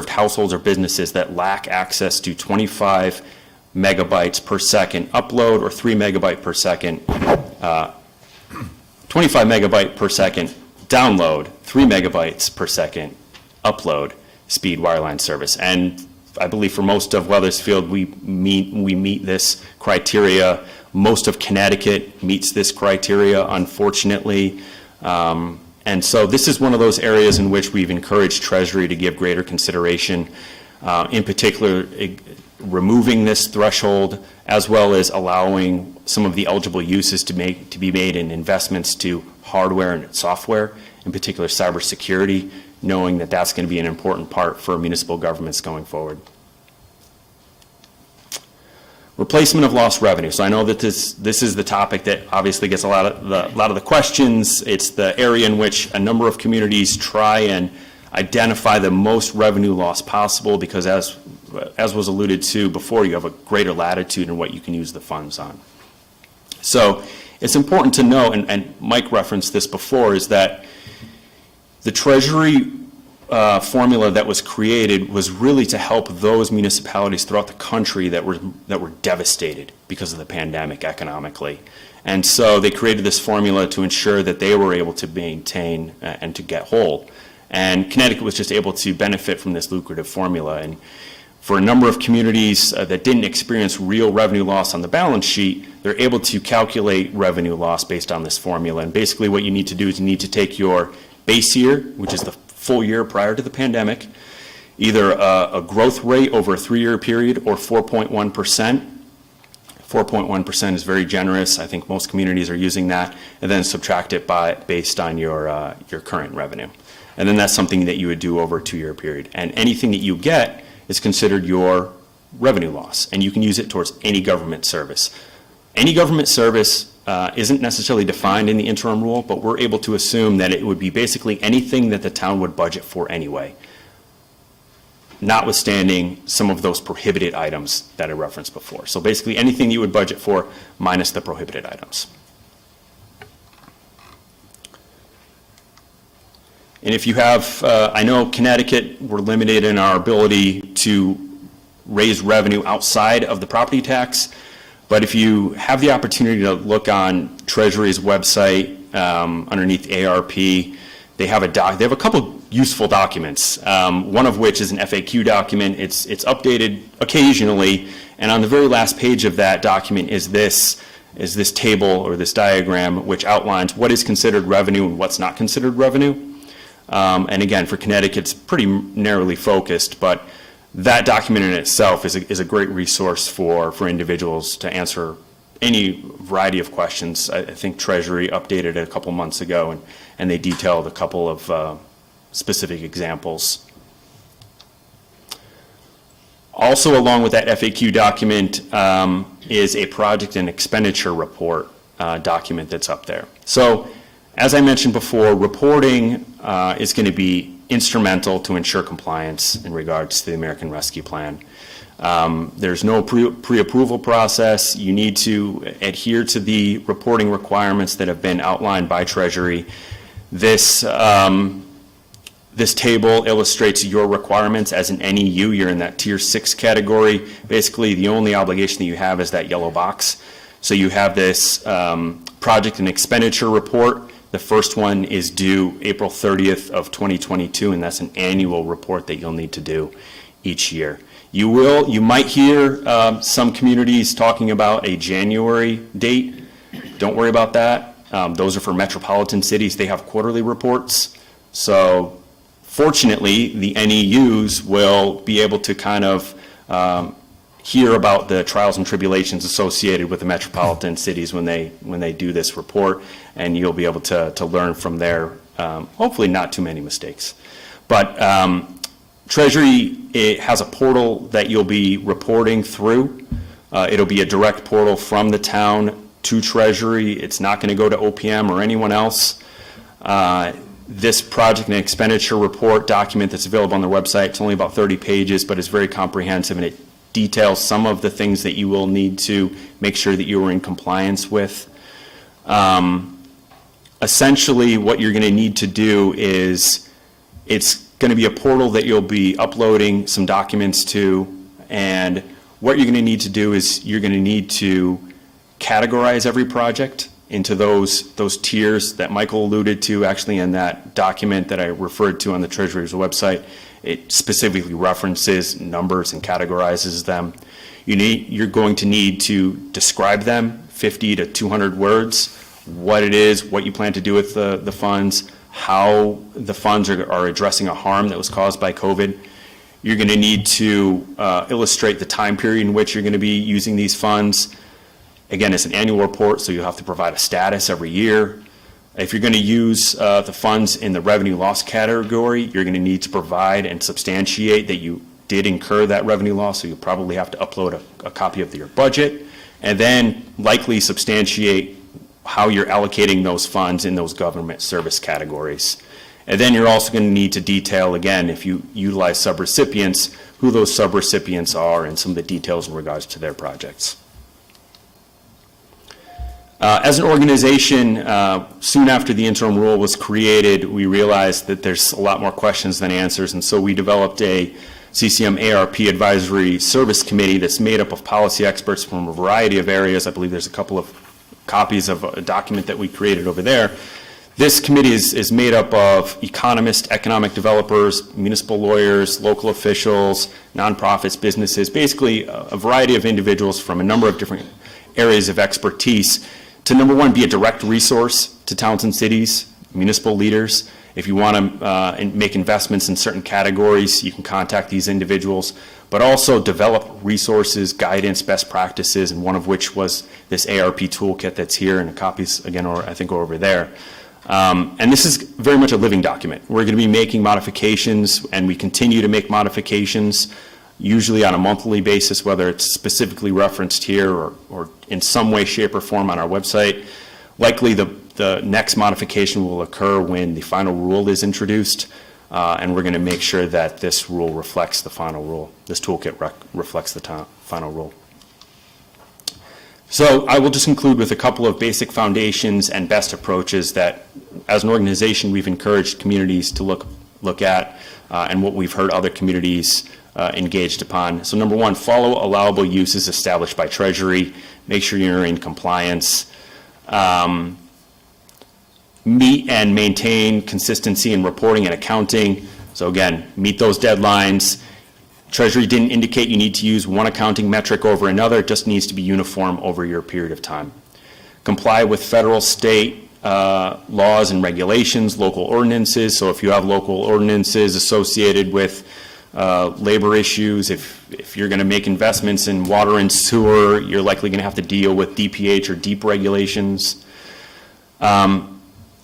households or businesses that lack access to 25 megabytes per second upload or 3 megabyte per second, 25 megabyte per second download, 3 megabytes per second upload speed wireline service. And I believe for most of Weathersfield, we meet this criteria. Most of Connecticut meets this criteria, unfortunately. And so this is one of those areas in which we've encouraged Treasury to give greater consideration, in particular, removing this threshold, as well as allowing some of the eligible uses to be made in investments to hardware and software, in particular cybersecurity, knowing that that's going to be an important part for municipal governments going forward. Replacement of lost revenue. So I know that this is the topic that obviously gets a lot of the questions. It's the area in which a number of communities try and identify the most revenue loss possible because as was alluded to before, you have a greater latitude in what you can use the funds on. So it's important to know, and Mike referenced this before, is that the Treasury formula that was created was really to help those municipalities throughout the country that were devastated because of the pandemic economically. And so they created this formula to ensure that they were able to maintain and to get whole. And Connecticut was just able to benefit from this lucrative formula. And for a number of communities that didn't experience real revenue loss on the balance sheet, they're able to calculate revenue loss based on this formula. And basically what you need to do is you need to take your base year, which is the full year prior to the pandemic, either a growth rate over a 3-year period or 4.1%. 4.1% is very generous. I think most communities are using that, and then subtract it based on your current revenue. And then that's something that you would do over a 2-year period. And anything that you get is considered your revenue loss, and you can use it towards any government service. Any government service isn't necessarily defined in the interim rule, but we're able to assume that it would be basically anything that the town would budget for anyway. notwithstanding some of those prohibited items that I referenced before. So basically, anything you would budget for minus the prohibited items. And if you have, I know Connecticut, we're limited in our ability to raise revenue outside of the property tax, but if you have the opportunity to look on Treasury's website underneath ARP, they have a couple useful documents. One of which is an FAQ document. It's updated occasionally, and on the very last page of that document is this table or this diagram which outlines what is considered revenue and what's not considered revenue. And again, for Connecticut, it's pretty narrowly focused, but that document in itself is a great resource for individuals to answer any variety of questions. I think Treasury updated it a couple months ago, and they detailed a couple of specific examples. Also, along with that FAQ document is a project and expenditure report document that's up there. So, as I mentioned before, reporting is going to be instrumental to ensure compliance in regards to the American Rescue Plan. There's no pre-approval process. You need to adhere to the reporting requirements that have been outlined by Treasury. This table illustrates your requirements as an NEU. You're in that Tier 6 category. Basically, the only obligation that you have is that yellow box. So you have this project and expenditure report. The first one is due April 30th of 2022, and that's an annual report that you'll need to do each year. You might hear some communities talking about a January date. Don't worry about that. Those are for metropolitan cities. They have quarterly reports. So fortunately, the NEUs will be able to kind of hear about the trials and tribulations associated with the metropolitan cities when they do this report, and you'll be able to learn from there, hopefully not too many mistakes. But Treasury, it has a portal that you'll be reporting through. It'll be a direct portal from the town to Treasury. It's not going to go to OPM or anyone else. This project and expenditure report document that's available on their website, it's only about 30 pages, but it's very comprehensive, and it details some of the things that you will need to make sure that you are in compliance with. Essentially, what you're going to need to do is, it's going to be a portal that you'll be uploading some documents to, and what you're going to need to do is you're going to need to categorize every project into those tiers that Michael alluded to actually in that document that I referred to on the Treasury's website. It specifically references numbers and categorizes them. You're going to need to describe them, 50 to 200 words, what it is, what you plan to do with the funds, how the funds are addressing a harm that was caused by COVID. You're going to need to illustrate the time period in which you're going to be using these funds. Again, it's an annual report, so you'll have to provide a status every year. If you're going to use the funds in the revenue loss category, you're going to need to provide and substantiate that you did incur that revenue loss, so you'll probably have to upload a copy of your budget, and then likely substantiate how you're allocating those funds in those government service categories. And then you're also going to need to detail, again, if you utilize subrecipients, who those subrecipients are and some of the details in regards to their projects. As an organization, soon after the interim rule was created, we realized that there's a lot more questions than answers, and so we developed a CCM ARP Advisory Service Committee that's made up of policy experts from a variety of areas. I believe there's a couple of copies of a document that we created over there. This committee is made up of economists, economic developers, municipal lawyers, local officials, nonprofits, businesses, basically a variety of individuals from a number of different areas of expertise to, number one, be a direct resource to towns and cities, municipal leaders. If you want to make investments in certain categories, you can contact these individuals, but also develop resources, guidance, best practices, and one of which was this ARP Toolkit that's here, and the copies, again, I think are over there. And this is very much a living document. We're going to be making modifications, and we continue to make modifications, usually on a monthly basis, whether it's specifically referenced here or in some way, shape, or form on our website. Likely the next modification will occur when the final rule is introduced. and we're going to make sure that this rule reflects the final rule. This toolkit reflects the final rule. So I will just conclude with a couple of basic foundations and best approaches that, as an organization, we've encouraged communities to look at, and what we've heard other communities engaged upon. So number one, follow allowable uses established by Treasury. Make sure you're in compliance. Meet and maintain consistency in reporting and accounting. So again, meet those deadlines. Treasury didn't indicate you need to use one accounting metric over another. It just needs to be uniform over your period of time. Comply with federal, state laws and regulations, local ordinances. So if you have local ordinances associated with labor issues, if you're going to make investments in water and sewer, you're likely going to have to deal with DPH or DEEP regulations.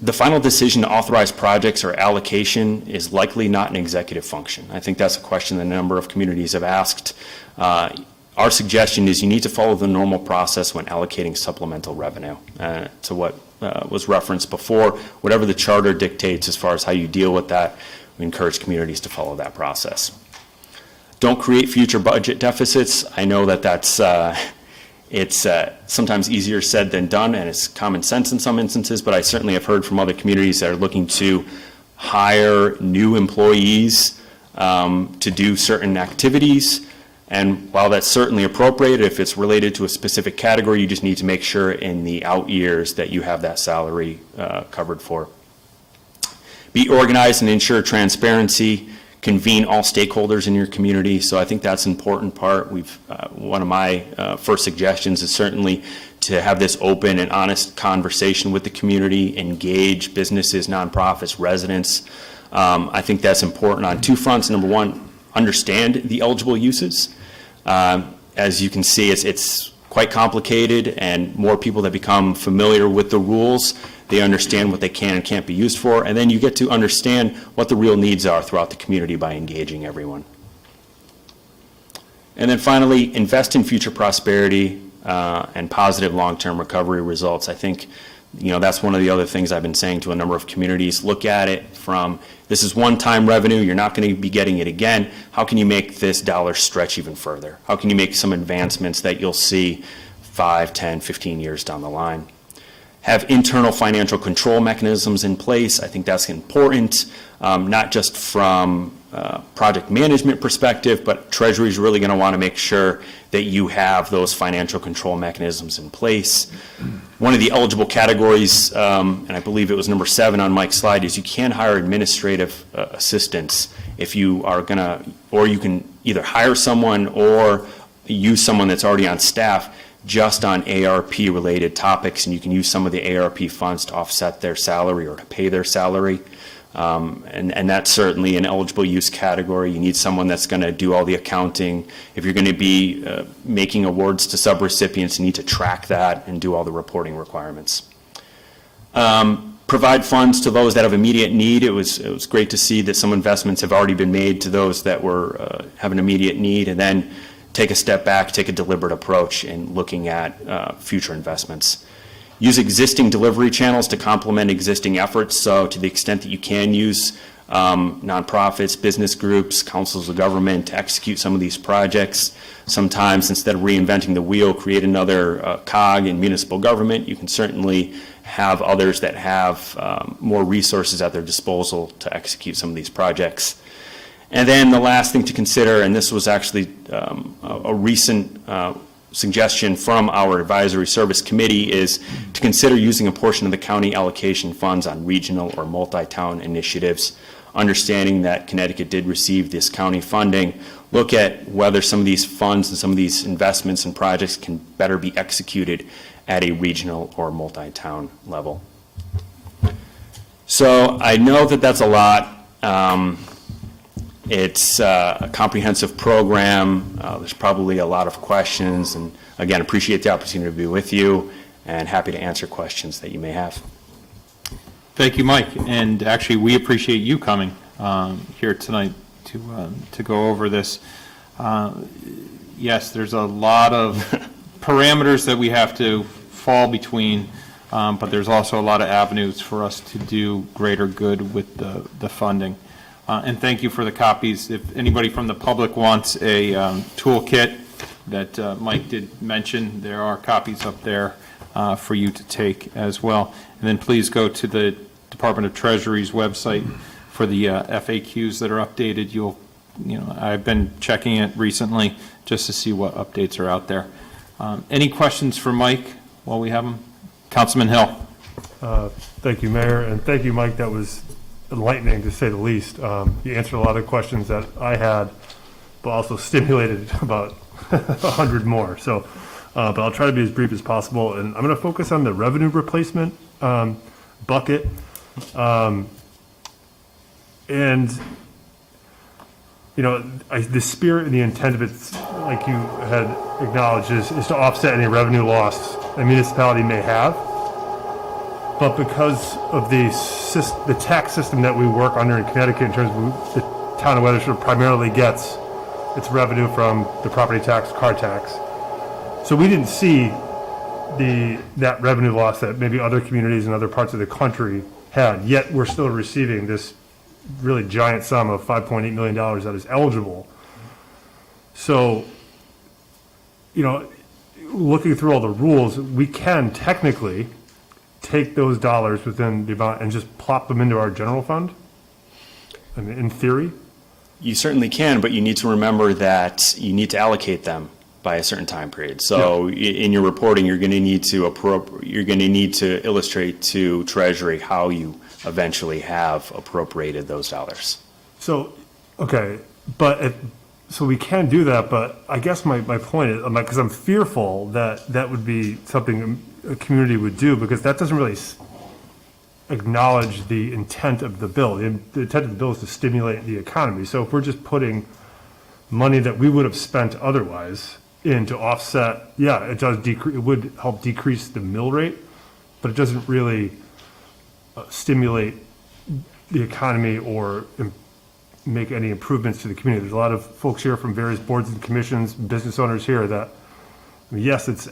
The final decision to authorize projects or allocation is likely not an executive function. I think that's a question that a number of communities have asked. Our suggestion is you need to follow the normal process when allocating supplemental revenue. To what was referenced before, whatever the charter dictates as far as how you deal with that, we encourage communities to follow that process. Don't create future budget deficits. I know that it's sometimes easier said than done, and it's common sense in some instances, but I certainly have heard from other communities that are looking to hire new employees to do certain activities. And while that's certainly appropriate, if it's related to a specific category, you just need to make sure in the out years that you have that salary covered for. Be organized and ensure transparency. Convene all stakeholders in your community. So I think that's an important part. One of my first suggestions is certainly to have this open and honest conversation with the community, engage businesses, nonprofits, residents. I think that's important on two fronts. Number one, understand the eligible uses. As you can see, it's quite complicated, and more people that become familiar with the rules, they understand what they can and can't be used for, and then you get to understand what the real needs are throughout the community by engaging everyone. And then finally, invest in future prosperity and positive long-term recovery results. I think, that's one of the other things I've been saying to a number of communities. Look at it from, this is one-time revenue, you're not going to be getting it again. How can you make this dollar stretch even further? How can you make some advancements that you'll see 5, 10, 15 years down the line? Have internal financial control mechanisms in place. I think that's important, not just from project management perspective, but Treasury is really going to want to make sure that you have those financial control mechanisms in place. One of the eligible categories, and I believe it was number 7 on Mike's slide, is you can hire administrative assistants if you are going to, or you can either hire someone or use someone that's already on staff just on ARP-related topics, and you can use some of the ARP funds to offset their salary or to pay their salary. And that's certainly an eligible use category. You need someone that's going to do all the accounting. If you're going to be making awards to subrecipients, you need to track that and do all the reporting requirements. Provide funds to those that have immediate need. It was great to see that some investments have already been made to those that were have an immediate need, and then take a step back, take a deliberate approach in looking at future investments. Use existing delivery channels to complement existing efforts. So to the extent that you can use nonprofits, business groups, councils of government to execute some of these projects, sometimes instead of reinventing the wheel, create another cog in municipal government. You can certainly have others that have more resources at their disposal to execute some of these projects. And then the last thing to consider, and this was actually a recent suggestion from our advisory service committee, is to consider using a portion of the county allocation funds on regional or multi-town initiatives. Understanding that Connecticut did receive this county funding, look at whether some of these funds and some of these investments and projects can better be executed at a regional or multi-town level. So I know that that's a lot. It's a comprehensive program. There's probably a lot of questions, and again, appreciate the opportunity to be with you and happy to answer questions that you may have. Thank you, Mike. And actually, we appreciate you coming here tonight to go over this. Yes, there's a lot of parameters that we have to fall between, but there's also a lot of avenues for us to do greater good with the funding. And thank you for the copies. If anybody from the public wants a toolkit that Mike did mention, there are copies up there for you to take as well. And then please go to the Department of Treasury's website for the FAQs that are updated. I've been checking it recently just to see what updates are out there. Any questions for Mike while we have him? Councilman Hill. Thank you, Mayor, and thank you, Mike. That was enlightening, to say the least. You answered a lot of questions that I had, but also stimulated about 100 more. So, but I'll try to be as brief as possible, and I'm going to focus on the revenue replacement bucket. And, the spirit and the intent of it, like you had acknowledged, is to offset any revenue loss a municipality may have. But because of the tax system that we work under in Connecticut, in terms of the town of Weathersfield primarily gets its revenue from the property tax, car tax. So we didn't see that revenue loss that maybe other communities in other parts of the country had, yet we're still receiving this really giant sum of $5.8 million that is eligible. So, looking through all the rules, we can technically take those dollars within the amount and just plop them into our general fund? I mean, in theory? You certainly can, but you need to remember that you need to allocate them by a certain time period. So in your reporting, you're going to need to illustrate to Treasury how you eventually have appropriated those dollars. So, okay, so we can do that, but I guess my point is, because I'm fearful that that would be something a community would do, because that doesn't really acknowledge the intent of the bill. The intent of the bill is to stimulate the economy. So if we're just putting money that we would have spent otherwise in to offset, it does it would help decrease the mill rate, but it doesn't really stimulate the economy or make any improvements to the community. There's a lot of folks here from various boards and commissions, business owners here that, yes, it's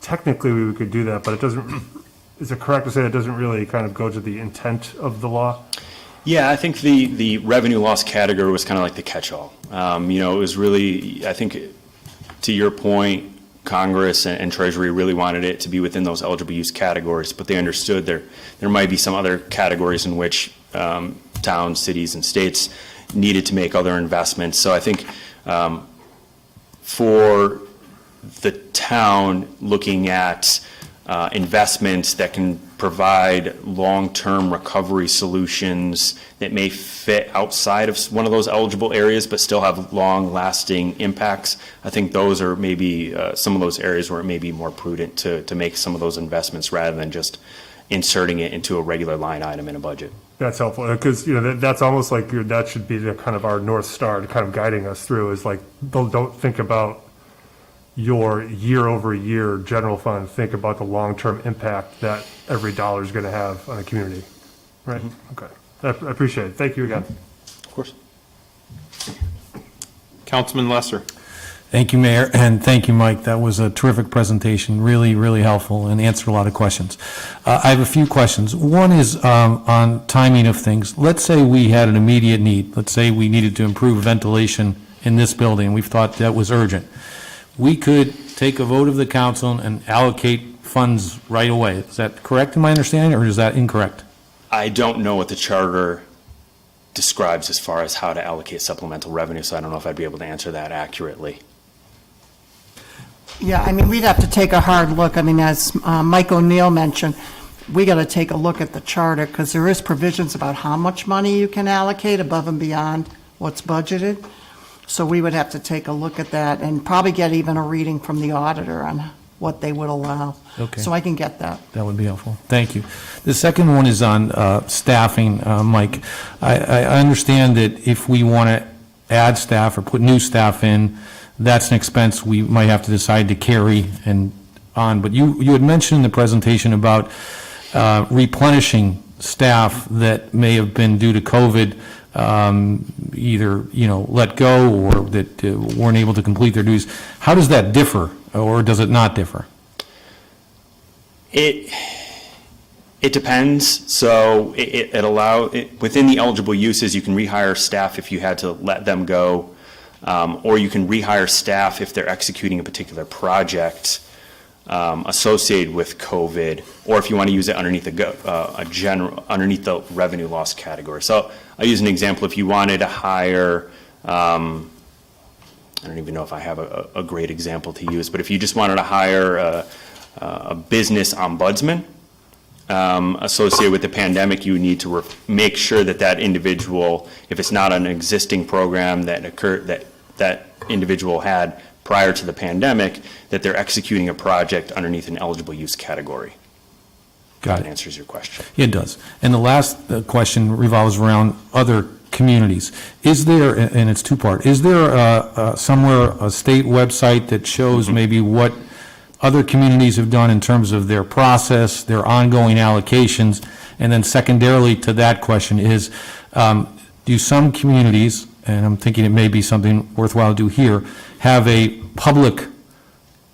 technically we could do that, but it doesn't, is it correct to say that doesn't really kind of go to the intent of the law? Yeah, I think the revenue loss category was kind of like the catch-all. It was really, I think, to your point, Congress and Treasury really wanted it to be within those eligible use categories, but they understood there might be some other categories in which towns, cities, and states needed to make other investments. So I think for the town looking at investments that can provide long-term recovery solutions that may fit outside of one of those eligible areas but still have long-lasting impacts, I think those are maybe some of those areas where it may be more prudent to make some of those investments rather than just inserting it into a regular line item in a budget. That's helpful, because that's almost like that should be the kind of our North Star to kind of guiding us through, is like, don't think about your year-over-year general fund, think about the long-term impact that every dollar is going to have on a community, right? Okay, I appreciate it. Thank you again. Of course. Councilman Lesser. Thank you, Mayor, and thank you, Mike. That was a terrific presentation, really, really helpful, and answered a lot of questions. I have a few questions. One is on timing of things. Let's say we had an immediate need. Let's say we needed to improve ventilation in this building. We thought that was urgent. We could take a vote of the council and allocate funds right away. Is that correct in my understanding, or is that incorrect? I don't know what the charter describes as far as how to allocate supplemental revenue, so I don't know if I'd be able to answer that accurately. Yeah, I mean, we'd have to take a hard look. I mean, as Mike O'Neill mentioned, we got to take a look at the charter, because there is provisions about how much money you can allocate above and beyond what's budgeted. So we would have to take a look at that and probably get even a reading from the auditor on what they would allow. Okay. So I can get that. That would be helpful. Thank you. The second one is on staffing, Mike. I understand that if we want to add staff or put new staff in, that's an expense we might have to decide to carry and on. But you had mentioned in the presentation about replenishing staff that may have been due to COVID, either, let go or that weren't able to complete their duties. How does that differ, or does it not differ? It depends. So within the eligible uses, you can rehire staff if you had to let them go, or you can rehire staff if they're executing a particular project associated with COVID, or if you want to use it underneath underneath the revenue loss category. So I'll use an example. If you wanted to hire, I don't even know if I have a great example to use, but if you just wanted to hire a business ombudsman associated with the pandemic, you would need to make sure that that individual, if it's not an existing program that that individual had prior to the pandemic, that they're executing a project underneath an eligible use category. Got That it. answers your question. It does. And the last question revolves around other communities. Is there, and it's two-part, is there somewhere a state website that shows maybe what other communities have done in terms of their process, their ongoing allocations? And then secondarily to that question is, do some communities, and I'm thinking it may be something worthwhile to do here, have a public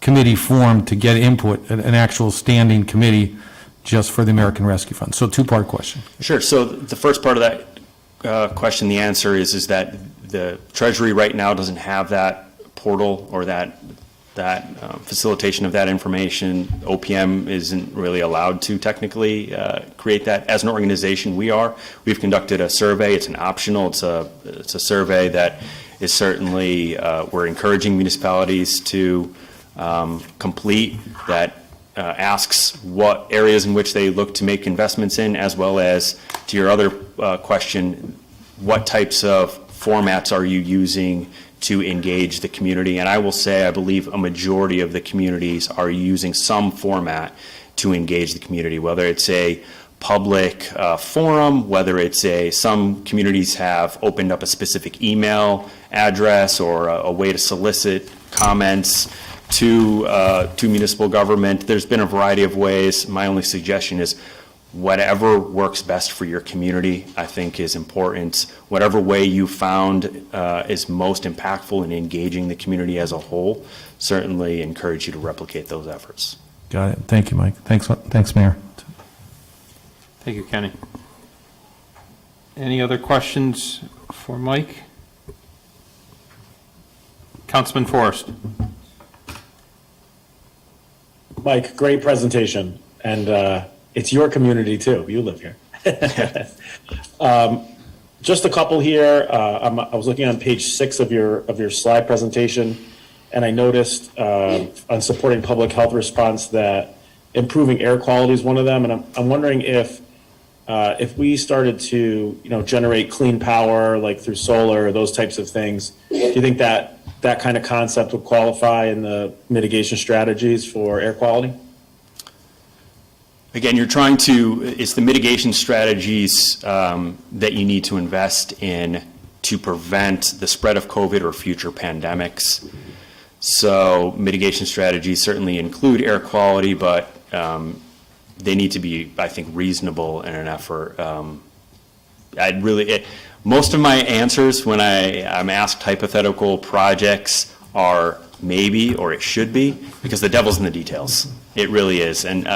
committee formed to get input, an actual standing committee just for the American Rescue Fund? So two-part question. Sure. So the first part of that question, the answer is that the Treasury right now doesn't have that portal or that facilitation of that information. OPM isn't really allowed to technically create that. As an organization, we've conducted a survey. It's an optional. It's a survey that is certainly we're encouraging municipalities to complete, that asks what areas in which they look to make investments in, as well as, to your other question, what types of formats are you using to engage the community? And I will say, I believe a majority of the communities are using some format to engage the community, whether it's a public forum, whether it's some communities have opened up a specific email address or a way to solicit comments to municipal government. There's been a variety of ways. My only suggestion is whatever works best for your community, I think, is important. Whatever way you found is most impactful in engaging the community as a whole, certainly encourage you to replicate those efforts. Got it. Thank you, Mike. Thanks, Mayor. Thank you, Kenny. Any other questions for Mike? Councilman Forrest. Mike, great presentation, and it's your community too. You live here. Just a couple here. I was looking on page 6 of your slide presentation, and I noticed on supporting public health response that improving air quality is one of them. And I'm wondering if we started to generate clean power like through solar or those types of things, do you think that kind of concept would qualify in the mitigation strategies for air quality? Again, it's the mitigation strategies that you need to invest in to prevent the spread of COVID or future pandemics. So mitigation strategies certainly include air quality, but they need to be, I think, reasonable in an effort. Most of my answers when I'm asked hypothetical projects are maybe or it should be, because the devil's in the details. It really is. And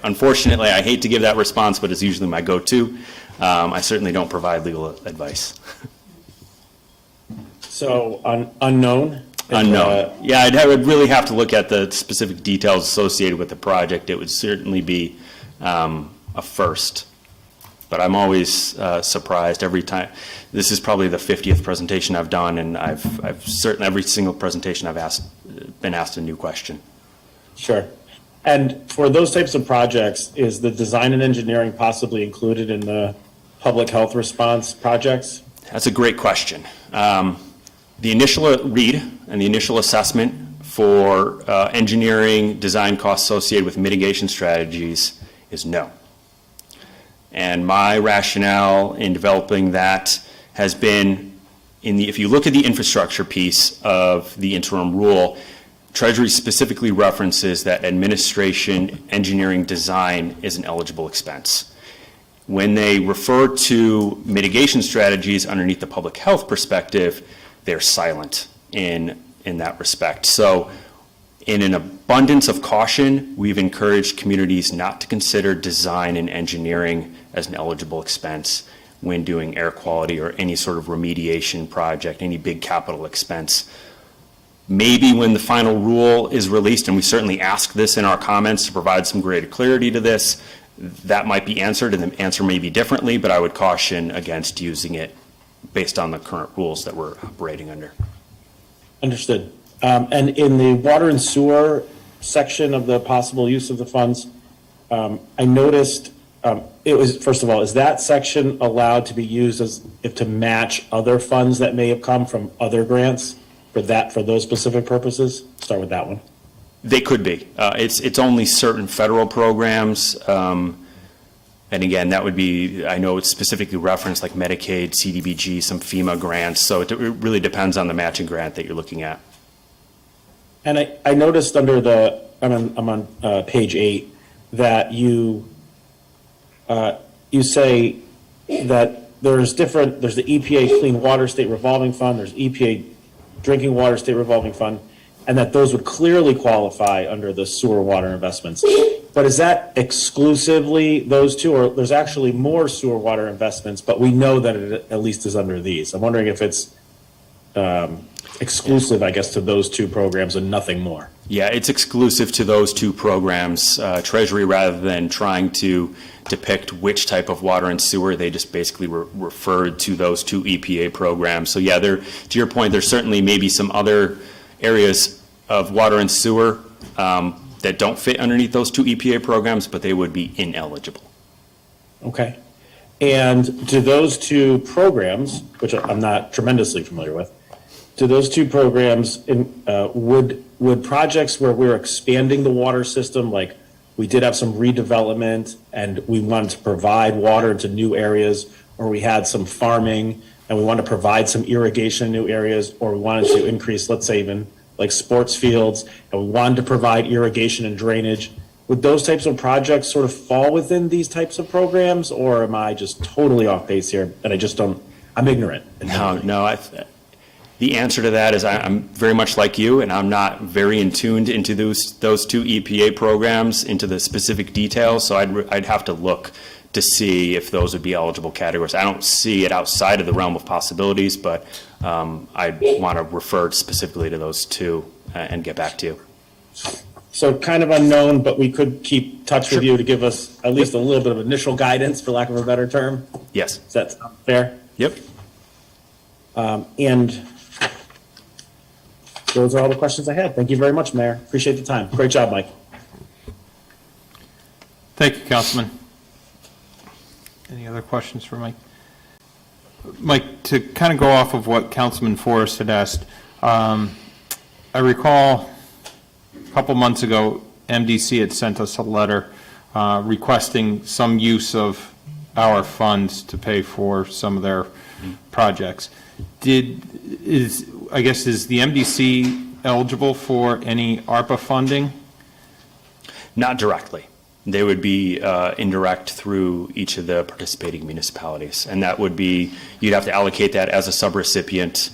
unfortunately, I hate to give that response, but it's usually my go-to. I certainly don't provide legal advice. So unknown? Unknown. Yeah, I would really have to look at the specific details associated with the project. It would certainly be a first. But I'm always surprised every time. This is probably the 50th presentation I've done, and I've certainly every single presentation I've been asked a new question. Sure. And for those types of projects, is the design and engineering possibly included in the public health response projects? That's a great question. The initial read and the initial assessment for engineering design costs associated with mitigation strategies is no. And my rationale in developing that has been, if you look at the infrastructure piece of the interim rule, Treasury specifically references that administration, engineering, design is an eligible expense. When they refer to mitigation strategies underneath the public health perspective, they're silent in that respect. So In an abundance of caution, we've encouraged communities not to consider design and engineering as an eligible expense when doing air quality or any sort of remediation project, any big capital expense. Maybe when the final rule is released, and we certainly ask this in our comments to provide some greater clarity to this, that might be answered, and the answer may be differently, but I would caution against using it based on the current rules that we're operating under. Understood. And in the water and sewer section of the possible use of the funds, I noticed, it was, first of all, is that section allowed to be used as, if to match other funds that may have come from other grants for those specific purposes? Start with that one. They could be. It's only certain federal programs, and again, that would be, I know it's specifically referenced like Medicaid, CDBG, some FEMA grants, so it really depends on the matching grant that you're looking at. And I noticed under I'm on page 8, that you say that there's the EPA Clean Water State Revolving Fund, there's EPA Drinking Water State Revolving Fund, and that those would clearly qualify under the sewer water investments. But is that exclusively those two, or there's actually more sewer water investments, but we know that it at least is under these? I'm wondering if it's exclusive, I guess, to those two programs and nothing more. Yeah, it's exclusive to those two programs. Treasury, rather than trying to depict which type of water and sewer, they just basically referred to those two EPA programs. So yeah, to your point, there's certainly maybe some other areas of water and sewer that don't fit underneath those two EPA programs, but they would be ineligible. Okay. And do those two programs, which I'm not tremendously familiar with, do those two programs, would projects where we're expanding the water system, like we did have some redevelopment and we wanted to provide water into new areas, or we had some farming and we want to provide some irrigation in new areas, or we wanted to increase, let's say even like sports fields, and we wanted to provide irrigation and drainage, would those types of projects sort of fall within these types of programs, or am I just totally off base here and I'm ignorant? No, the answer to that is I'm very much like you, and I'm not very in tuned into those two EPA programs, into the specific details, so I'd have to look to see if those would be eligible categories. I don't see it outside of the realm of possibilities, but I want to refer specifically to those two and get back to you. So kind of unknown, but we could keep touch with you to give us at least a little bit of initial guidance, for lack of a better term? Yes. Does that sound fair? Yep. And those are all the questions I had. Thank you very much, Mayor. Appreciate the time. Great job, Mike. Thank you, Councilman. Any other questions for Mike? Mike, to kind of go off of what Councilman Forrest had asked, I recall a couple months ago, MDC had sent us a letter requesting some use of our funds to pay for some of their projects. Is the MDC eligible for any ARPA funding? Not directly. They would be indirect through each of the participating municipalities. And that would be, you'd have to allocate that as a subrecipient,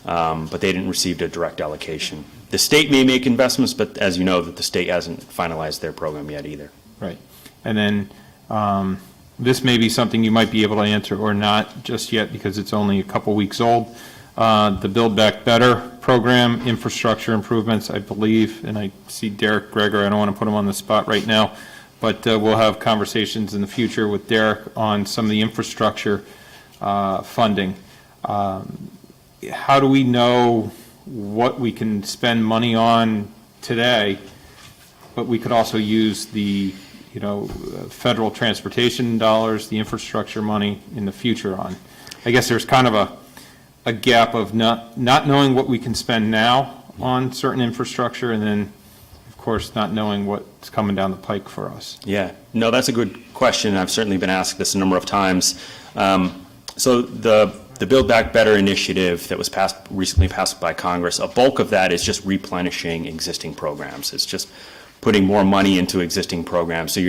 but they didn't receive a direct allocation. The state may make investments, but as you know, that the state hasn't finalized their program yet either. Right. And then this may be something you might be able to answer or not just yet because it's only a couple weeks old. The Build Back Better program, infrastructure improvements, I believe, and I see Derek Greger, I don't want to put him on the spot right now, but we'll have conversations in the future with Derek on some of the infrastructure funding. How do we know what we can spend money on today, but we could also use the federal transportation dollars, the infrastructure money in the future on? I guess there's kind of a gap of not knowing what we can spend now on certain infrastructure, and then, of course, not knowing what's coming down the pike for us. Yeah, no, that's a good question. I've certainly been asked this a number of times. So the Build Back Better initiative that was recently passed by Congress, a bulk of that is just replenishing existing programs. It's just putting more money into existing programs. So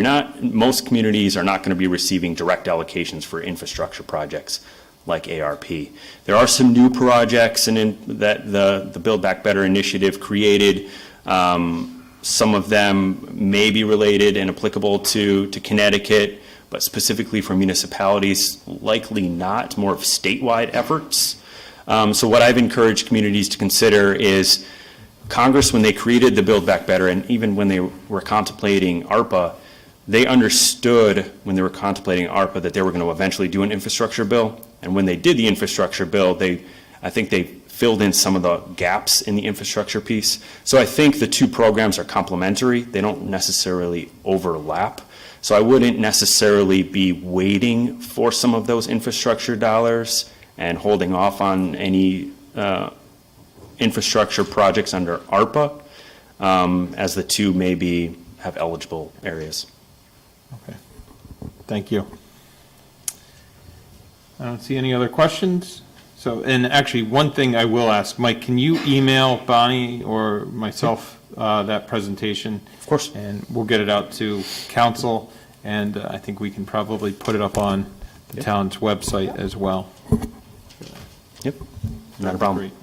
most communities are not going to be receiving direct allocations for infrastructure projects like ARP. There are some new projects that the Build Back Better initiative created Some of them may be related and applicable to Connecticut, but specifically for municipalities, likely not, more of statewide efforts. So what I've encouraged communities to consider is Congress, when they created the Build Back Better, and even when they were contemplating ARPA, they understood when they were contemplating ARPA that they were going to eventually do an infrastructure bill. And when they did the infrastructure bill, I think they filled in some of the gaps in the infrastructure piece. So I think the two programs are complementary. They don't necessarily overlap. So I wouldn't necessarily be waiting for some of those infrastructure dollars and holding off on any infrastructure projects under ARPA, as the two maybe have eligible areas. Okay, thank you. I don't see any other questions. So, and actually, one thing I will ask, Mike, can you email Bonnie or myself that presentation? Of course. And we'll get it out to council, and I think we can probably put it up on the town's website as well. Yep, not a problem. Great.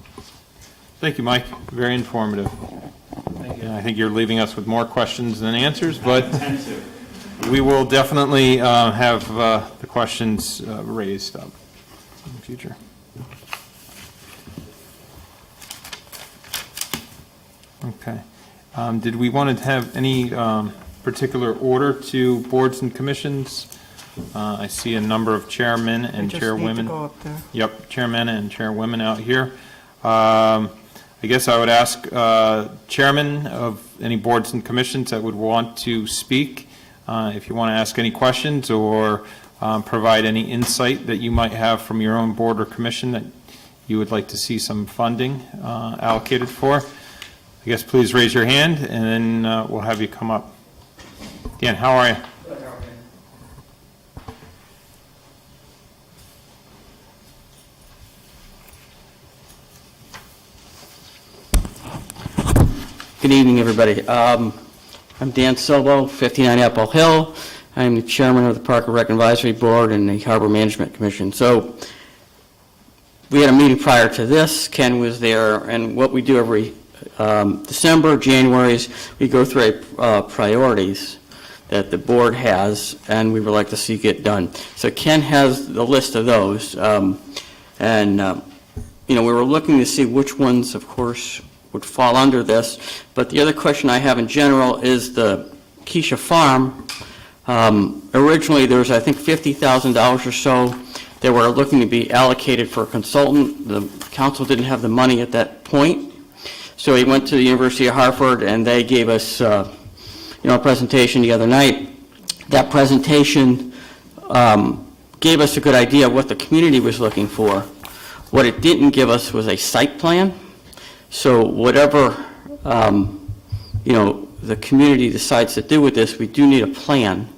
Thank you, Mike. Very informative. Thank you. And I think you're leaving us with more questions than answers, but we will definitely have the questions raised up in the future. Okay. Did we want to have any particular order to boards and commissions? I see a number of chairmen and chairwomen. Go up there. Yep, chairmen and chairwomen out here. I guess I would ask chairman of any boards and commissions that would want to speak, if you want to ask any questions or provide any insight that you might have from your own board or commission that you would like to see some funding allocated for. I guess please raise your hand, and then we'll have you come up. Dan, how are you? Good evening, everybody. I'm Dan Silbo, 59 Apple Hill. I'm the chairman of the Park and Rec Advisory Board and the Harbor Management Commission. So we had a meeting prior to this. Ken was there, and what we do every December, January is we go through priorities that the board has, and we would like to see get done. So Ken has the list of those, we were looking to see which ones, of course, would fall under this. But the other question I have in general is the Keisha Farm. Originally, there was, I think, $50,000 or so that were looking to be allocated for a consultant. The council didn't have the money at that point. So he went to the University of Hartford, and they gave us, a presentation the other night. That presentation gave us a good idea of what the community was looking for. What it didn't give us was a site plan. So whatever, the community decides to do with this, we do need a plan.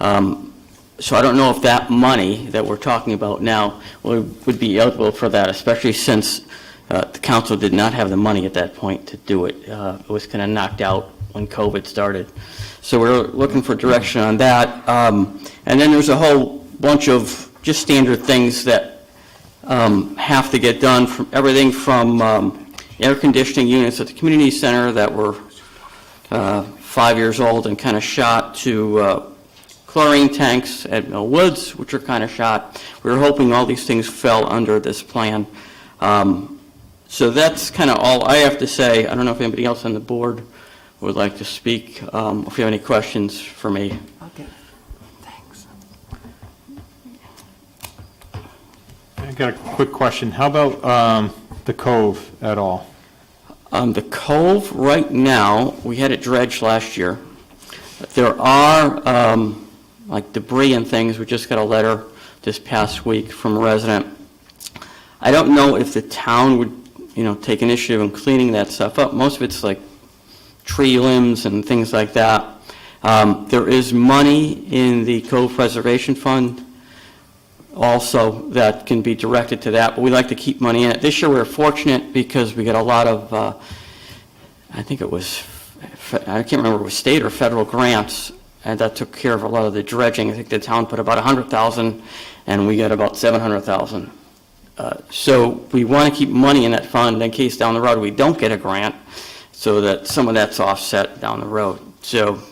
So I don't know if that money that we're talking about now would be eligible for that, especially since the council did not have the money at that point to do it. It was kind of knocked out when COVID started. So we're looking for direction on that. And then there's a whole bunch of just standard things that have to get done, from everything from air conditioning units at the community center that were 5 years old and kind of shot, to chlorine tanks at Mill Woods, which are kind of shot. We were hoping all these things fell under this plan. So that's kind of all I have to say. I don't know if anybody else on the board would like to speak. If you have any questions for me. Okay, thanks. I got a quick question. How about the Cove at all? The Cove, right now, we had it dredged last year. There are like debris and things. We just got a letter this past week from a resident. I don't know if the town would, take initiative in cleaning that stuff up. Most of it's like tree limbs and things like that. There is money in the Cove Preservation Fund also that can be directed to that, but we like to keep money in it. This year we were fortunate because we got a lot of, I think it was, I can't remember if it was state or federal grants, and that took care of a lot of the dredging. I think the town put about $100,000 and we got about $700,000. So we want to keep money in that fund in case down the road we don't get a grant. so that some of that's offset down the road. So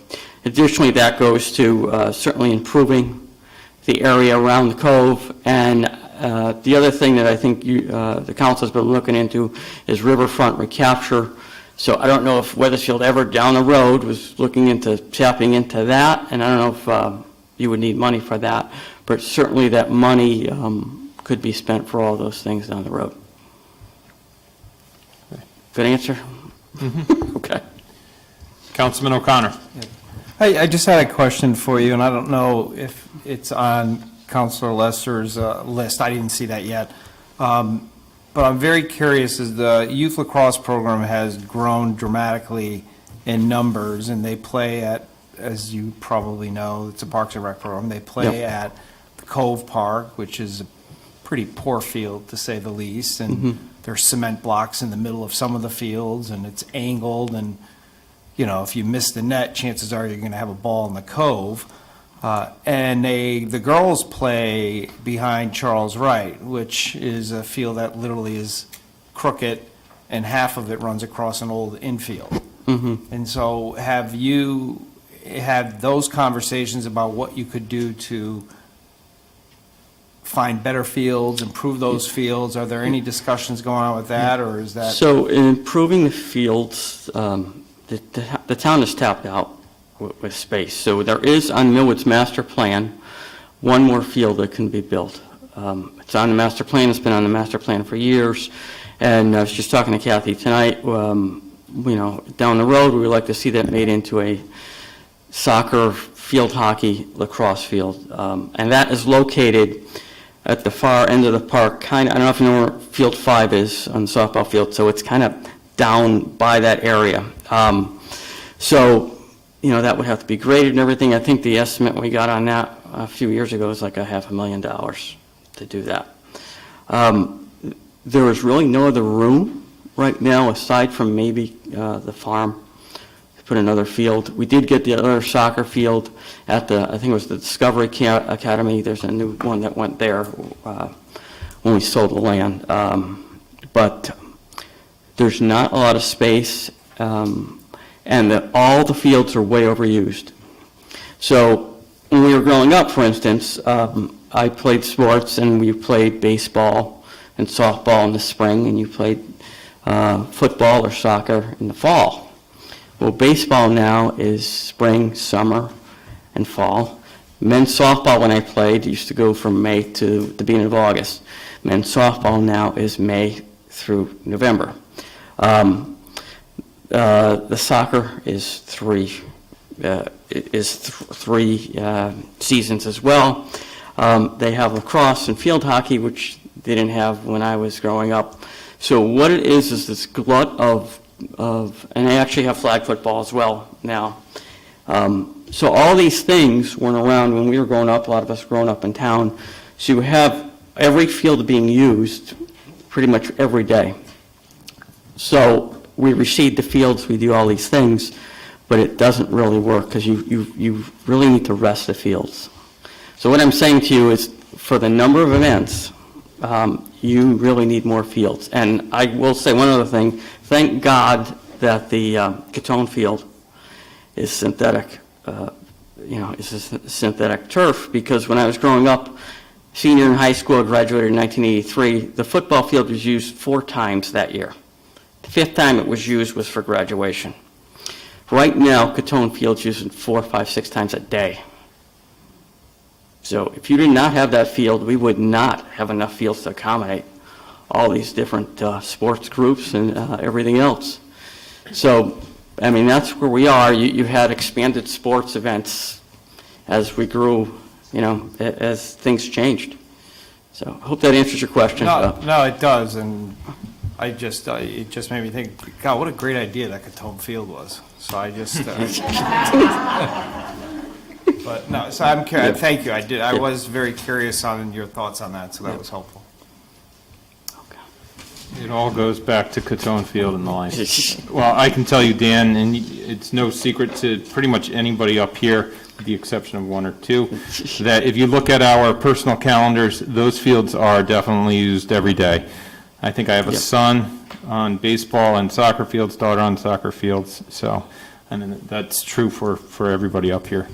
additionally, that goes to certainly improving the area around the cove. And the other thing that I think the council's been looking into is riverfront recapture. So I don't know if Weathersfield ever down the road was looking into tapping into that, and I don't know if you would need money for that, but certainly that money could be spent for all those things down the road. Good answer? Okay. Councilman O'Connor. I just had a question for you, and I don't know if it's on Councilor Lesser's list. I didn't see that yet. But I'm very curious, as the youth lacrosse program has grown dramatically in numbers, and they play at, as you probably know, it's a Parks and Rec program, they play at the Cove Park, which is a pretty poor field, to say the least, and there's cement blocks in the middle of some of the fields, and it's angled, and, you know, if you miss the net, chances are you're going to have a ball in the Cove. And the girls play behind Charles Wright, which is a field that literally is crooked, and half of it runs across an old infield. And so have you had those conversations about what you could do to find better fields, improve those fields? Are there any discussions going on with that, or is that? So in improving the fields, the town is tapped out with space. So there is on Millwood's master plan, one more field that can be built. It's on the master plan, it's been on the master plan for years, and I was just talking to Kathy tonight, you know, down the road, we would like to see that made into a soccer, field hockey, lacrosse field, and that is located at the far end of the park, I don't know if you know where Field 5 is on the softball field, so it's kind of down by that area. So, you know, that would have to be graded and everything. I think the estimate we got on that a few years ago was like $500,000 to do that. There is really no other room right now aside from maybe the farm to put another field. We did get the other soccer field at I think it was the Discovery Academy. There's a new one that went there when we sold the land. But there's not a lot of space. And all the fields are way overused. So when we were growing up, for instance, I played sports, and we played baseball and softball in the spring, and you played football or soccer in the fall. Well, baseball now is spring, summer, and fall. Men's softball, when I played, used to go from May to the beginning of August. Men's softball now is May through November. The soccer is three seasons as well. They have lacrosse and field hockey, which they didn't have when I was growing up. So what it is this glut of and they actually have flag football as well now. So all these things weren't around when we were growing up, a lot of us growing up in town. So you have every field being used pretty much every day. So we reseed the fields, we do all these things, but it doesn't really work because you really need to rest the fields. So what I'm saying to you is, for the number of events, you really need more fields. And I will say one other thing. Thank God that the Catone field is synthetic, is a synthetic turf, because when I was growing up, senior in high school, I graduated in 1983, the football field was used 4 times that year. The 5th time it was used was for graduation. Right now, Catone Field's used 4, 5, 6 times a day. So if you did not have that field, we would not have enough fields to accommodate all these different sports groups and everything else. So, I mean, that's where we are. You had expanded sports events as we grew, as things changed. So I hope that answers your question. No, it does, and it just made me think, God, what a great idea that Catone Field was. So I just, but no, so I'm curious. Thank you. I was very curious on your thoughts on that, so that was helpful. It all goes back to Catone Field and the line. Well, I can tell you, Dan, and it's no secret to pretty much anybody up here, with the exception of 1 or 2, that if you look at our personal calendars, those fields are definitely used every day. I think I have a son on baseball and soccer fields, daughter on soccer fields, so, and that's true for everybody up here.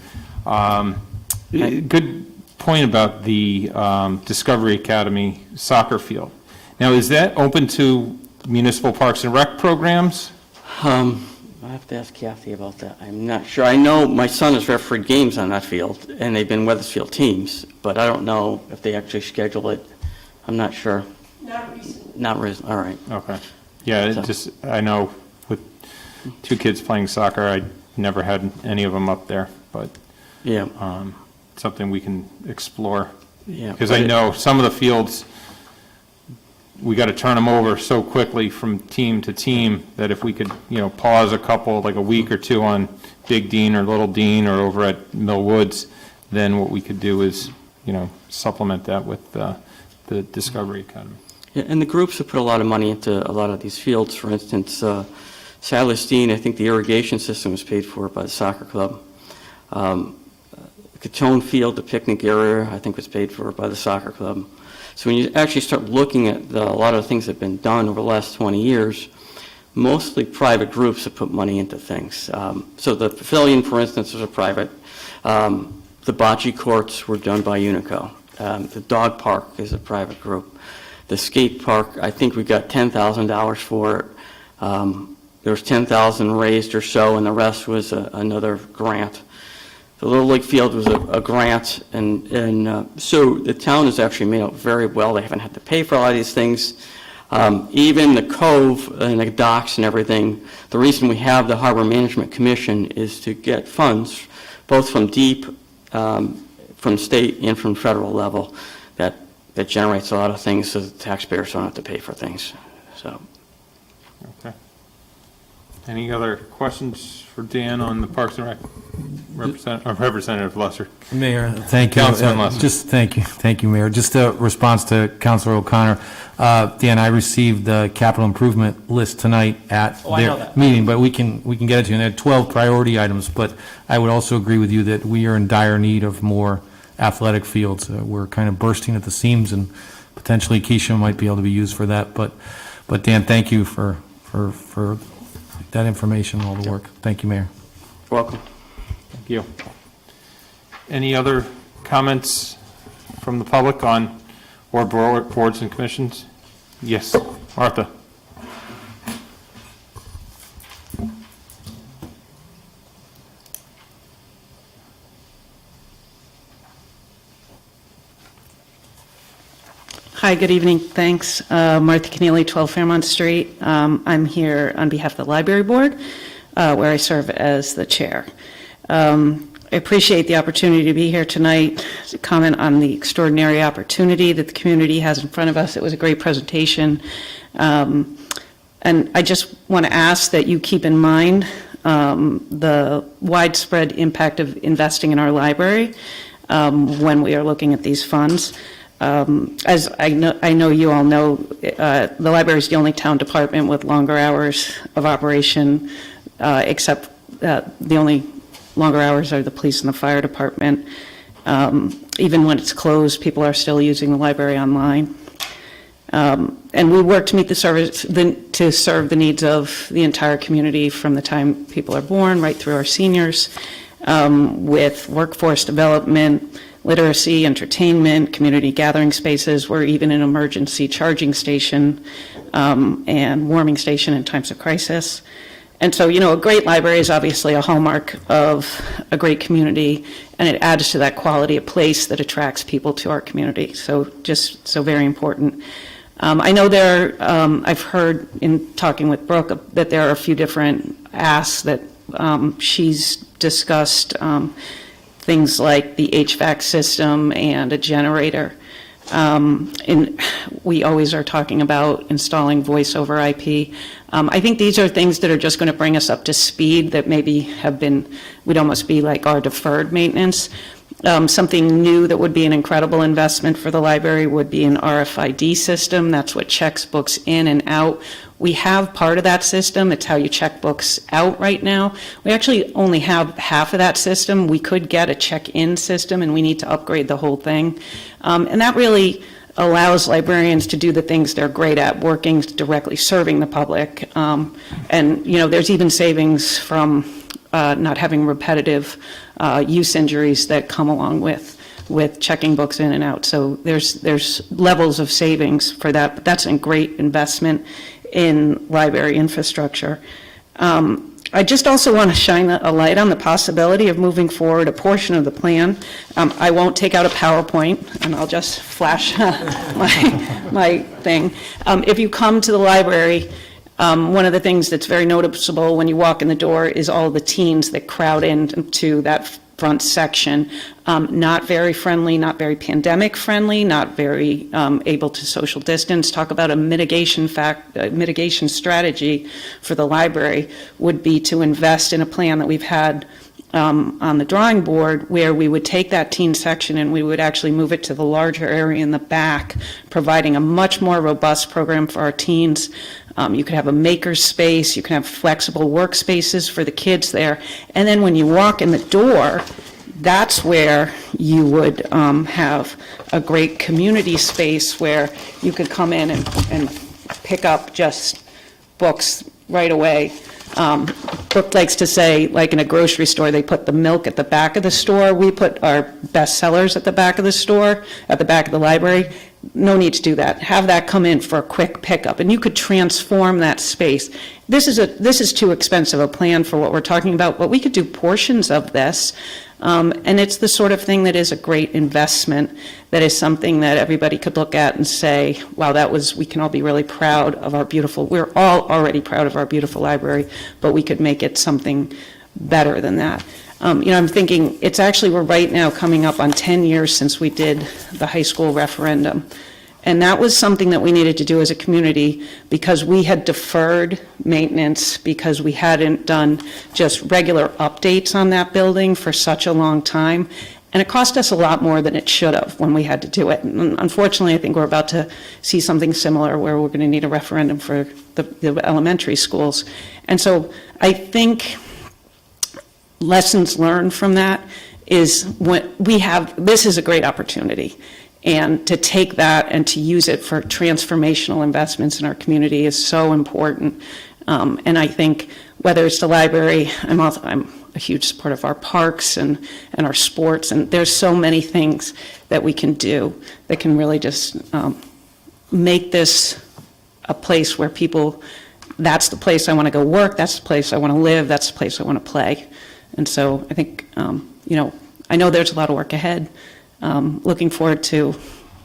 Good point about the Discovery Academy soccer field. Now, is that open to municipal parks and rec programs? I have to ask Kathy about that. I'm not sure. I know my son has refereed games on that field, and they've been Weathersfield teams, but I don't know if they actually schedule it. I'm not sure. Not recently. All right. Okay. Yeah, So- I know with two kids playing soccer, I never had any of them up there, but Yeah. something we can explore. Yeah. Because I know some of the fields, we got to turn them over so quickly from team to team that if we could, pause a couple, like a week or two on Big Dean or Little Dean or over at Mill Woods, then what we could do is, supplement that with the Discovery Academy. Yeah, and the groups have put a lot of money into a lot of these fields. For instance, Salistine, I think the irrigation system was paid for by the soccer club. Catone Field, the picnic area, I think was paid for by the soccer club. So when you actually start looking at a lot of the things that have been done over the last 20 years, mostly private groups have put money into things. So the pavilion, for instance, was a private. The bocce courts were done by Unico. The dog park is a private group. The skate park, I think we got $10,000 for it. There was $10,000 raised or so, and the rest was another grant. The Little League Field was a grant, and so the town has actually made out very well. They haven't had to pay for a lot of these things. Even the Cove and the docks and everything, the reason we have the Harbor Management Commission is to get funds, both from DEEP, from state and from federal level, that generates a lot of things so the taxpayers don't have to pay for things. So. Okay. Any other questions for Dan on the Parks and Rec? Representative Lesser. Mayor, thank you. Councilman Lesser. Just thank you, Mayor. Just a response to Councilor O'Connor. Dan, I received the capital improvement list tonight at their meeting, but we can get it to you. And there are 12 priority items, but I would also agree with you that we are in dire need of more athletic fields. We're kind of bursting at the seams, and potentially Keisha might be able to be used for that. But Dan, thank you for that information, all the work. Thank you, Mayor. You're welcome. Thank you. Any other comments from the public on boards and commissions? Yes, Arpa. Hi, good evening. Thanks. Martha Keneally, 12 Fairmont Street. I'm here on behalf of the Library Board, where I serve as the chair. I appreciate the opportunity to be here tonight to comment on the extraordinary opportunity that the community has in front of us. It was a great presentation. And I just want to ask that you keep in mind the widespread impact of investing in our library when we are looking at these funds. As I know you all know, the library is the only town department with longer hours of operation, except the only longer hours are the police and the fire department. Even when it's closed, people are still using the library online. And we work to meet to serve the needs of the entire community from the time people are born right through our seniors, with workforce development, literacy, entertainment, community gathering spaces. We're even an emergency charging station and warming station in times of crisis. And so, a great library is obviously a hallmark of a great community, and it adds to that quality of place that attracts people to our community. So very important. I know I've heard in talking with Brooke that there are a few different asks that she's discussed, things like the HVAC system and a generator. And we always are talking about installing voice over IP. I think these are things that are just going to bring us up to speed that maybe would almost be like our deferred maintenance. Something new that would be an incredible investment for the library would be an RFID system. That's what checks books in and out. We have part of that system. It's how you check books out right now. We actually only have half of that system. We could get a check-in system, and we need to upgrade the whole thing. And that really allows librarians to do the things they're great at, working directly serving the public. And, there's even savings from not having repetitive use injuries that come along with checking books in and out. So there's levels of savings for that, but that's a great investment in library infrastructure. I just also want to shine a light on the possibility of moving forward a portion of the plan. I won't take out a PowerPoint, and I'll just flash my thing. If you come to the library, one of the things that's very noticeable when you walk in the door is all the teens that crowd into that front section. Not very friendly, not very pandemic friendly, not very able to social distance. Talk about a mitigation strategy for the library would be to invest in a plan that we've had on the drawing board, where we would take that teen section and we would actually move it to the larger area in the back, providing a much more robust program for our teens. You could have a maker space, you can have flexible workspaces for the kids there. And then when you walk in the door, that's where you would have a great community space where you could come in and pick up just books right away. Brooke likes to say, like in a grocery store, they put the milk at the back of the store. We put our bestsellers at the back of the store, at the back of the library. No need to do that. Have that come in for a quick pickup, and you could transform that space. This is too expensive a plan for what we're talking about, but we could do portions of this, and it's the sort of thing that is a great investment. That is something that everybody could look at and say, wow, we can all be really proud of our beautiful, we're all already proud of our beautiful library, but we could make it something better than that. I'm thinking, we're right now coming up on 10 years since we did the high school referendum. And that was something that we needed to do as a community because we had deferred maintenance, because we hadn't done just regular updates on that building for such a long time. And it cost us a lot more than it should have when we had to do it. And unfortunately, I think we're about to see something similar where we're going to need a referendum for the elementary schools. And so I think lessons learned from that is this is a great opportunity. And to take that and to use it for transformational investments in our community is so important. And I think whether it's the library, I'm a huge supporter of our parks and our sports, and there's so many things that we can do that can really just make this a place where people, that's the place I want to go work, that's the place I want to live, that's the place I want to play. And so I think, I know there's a lot of work ahead. Looking forward to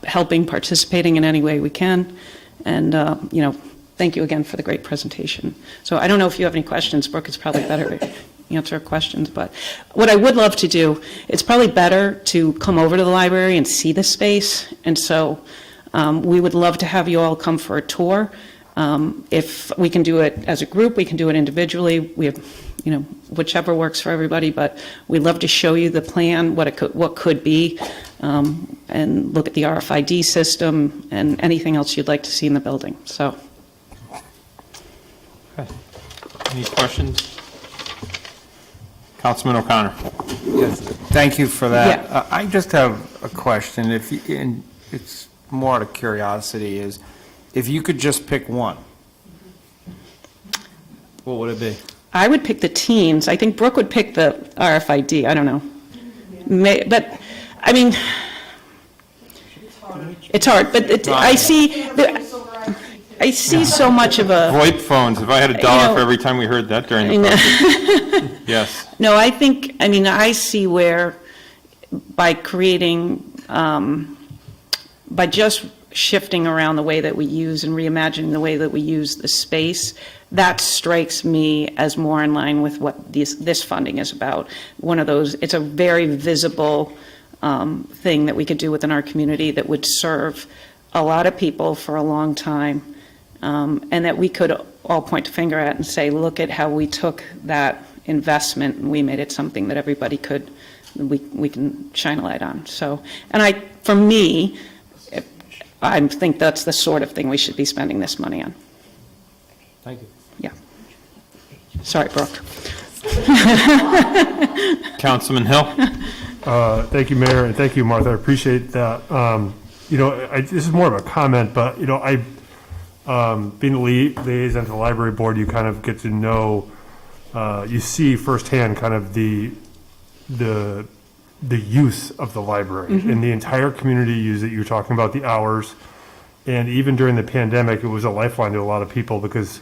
participating in any way we can. And, thank you again for the great presentation. So I don't know if you have any questions. Brooke, it's probably better to answer questions. But what I would love to do, it's probably better to come over to the library and see the space. And so we would love to have you all come for a tour. If we can do it as a group, we can do it individually. We have, whichever works for everybody, but we'd love to show you the plan, what could be, and look at the RFID system and anything else you'd like to see in the building. So, Okay. Any questions? Councilman O'Connor. Yes, thank you for that. Yeah. I just have a question, and it's more out of curiosity, is if you could just pick one, what would it be? I would pick the teens. I think Brooke would pick the RFID. I don't know. But, I mean, it's hard. But I see so much of a... VoIP phones, if I had $1 for every time we heard that during the program. Yes. No, I see where by creating, by just shifting around the way that we use and reimagining the way that we use the space, that strikes me as more in line with what this funding is about. One of those, it's a very visible thing that we could do within our community that would serve a lot of people for a long time, and that we could all point a finger at and say, look at how we took that investment and we made it something that everybody we can shine a light on. So, and for me, I think that's the sort of thing we should be spending this money on. Thank you. Yeah. Sorry, Brooke. Councilman Hill. Thank you, Mayor, and thank you, Martha. I appreciate that. this is more of a comment, but, being a liaison to the library board, you kind of get to know, you see firsthand kind of the use of the library, and the entire community use it. You're talking about the hours, and even during the pandemic, it was a lifeline to a lot of people because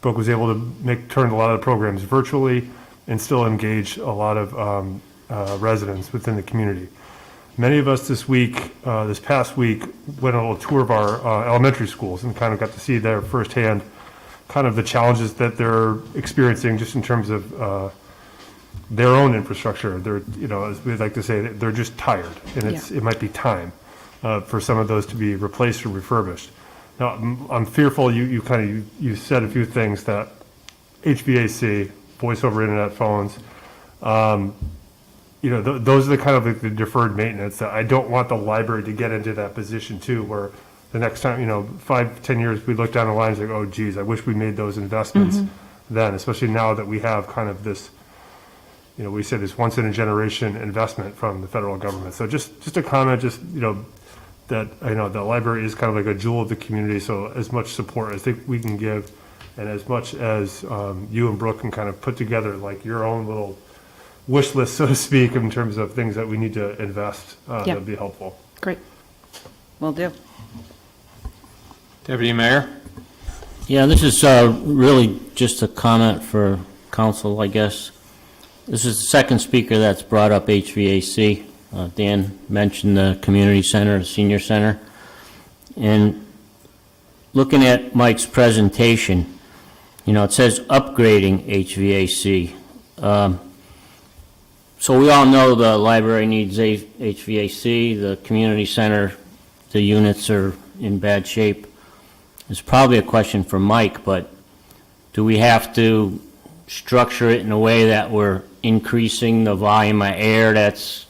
Brooke was able to turn a lot of the programs virtually and still engage a lot of residents within the community. Many of us this past week, went on a little tour of our elementary schools and kind of got to see there firsthand kind of the challenges that they're experiencing just in terms of their own infrastructure. They're, as we like to say, they're just tired, and it might be time for some of those to be replaced or refurbished. Now, I'm fearful. You said a few things that HVAC, voice over internet phones. Those are the kind of the deferred maintenance that I don't want the library to get into that position too, where the next time, 5-10 years, we look down the line and say, oh, geez, I wish we made those investments then, especially now that we have kind of this, we said this once in a generation investment from the federal government. So just a comment, that the library is kind of like a jewel of the community. So as much support as we can give, and as much as you and Brooke can kind of put together like your own little wish list, so to speak, in terms of things that we need to invest, that'd be helpful. Great. Will do. Deputy Mayor? Yeah, this is really just a comment for council, I guess. This is the second speaker that's brought up HVAC. Dan mentioned the community center, the senior center. And looking at Mike's presentation, it says upgrading HVAC. So we all know the library needs HVAC, the community center, the units are in bad shape. It's probably a question for Mike, but do we have to structure it in a way that we're increasing the volume of air that's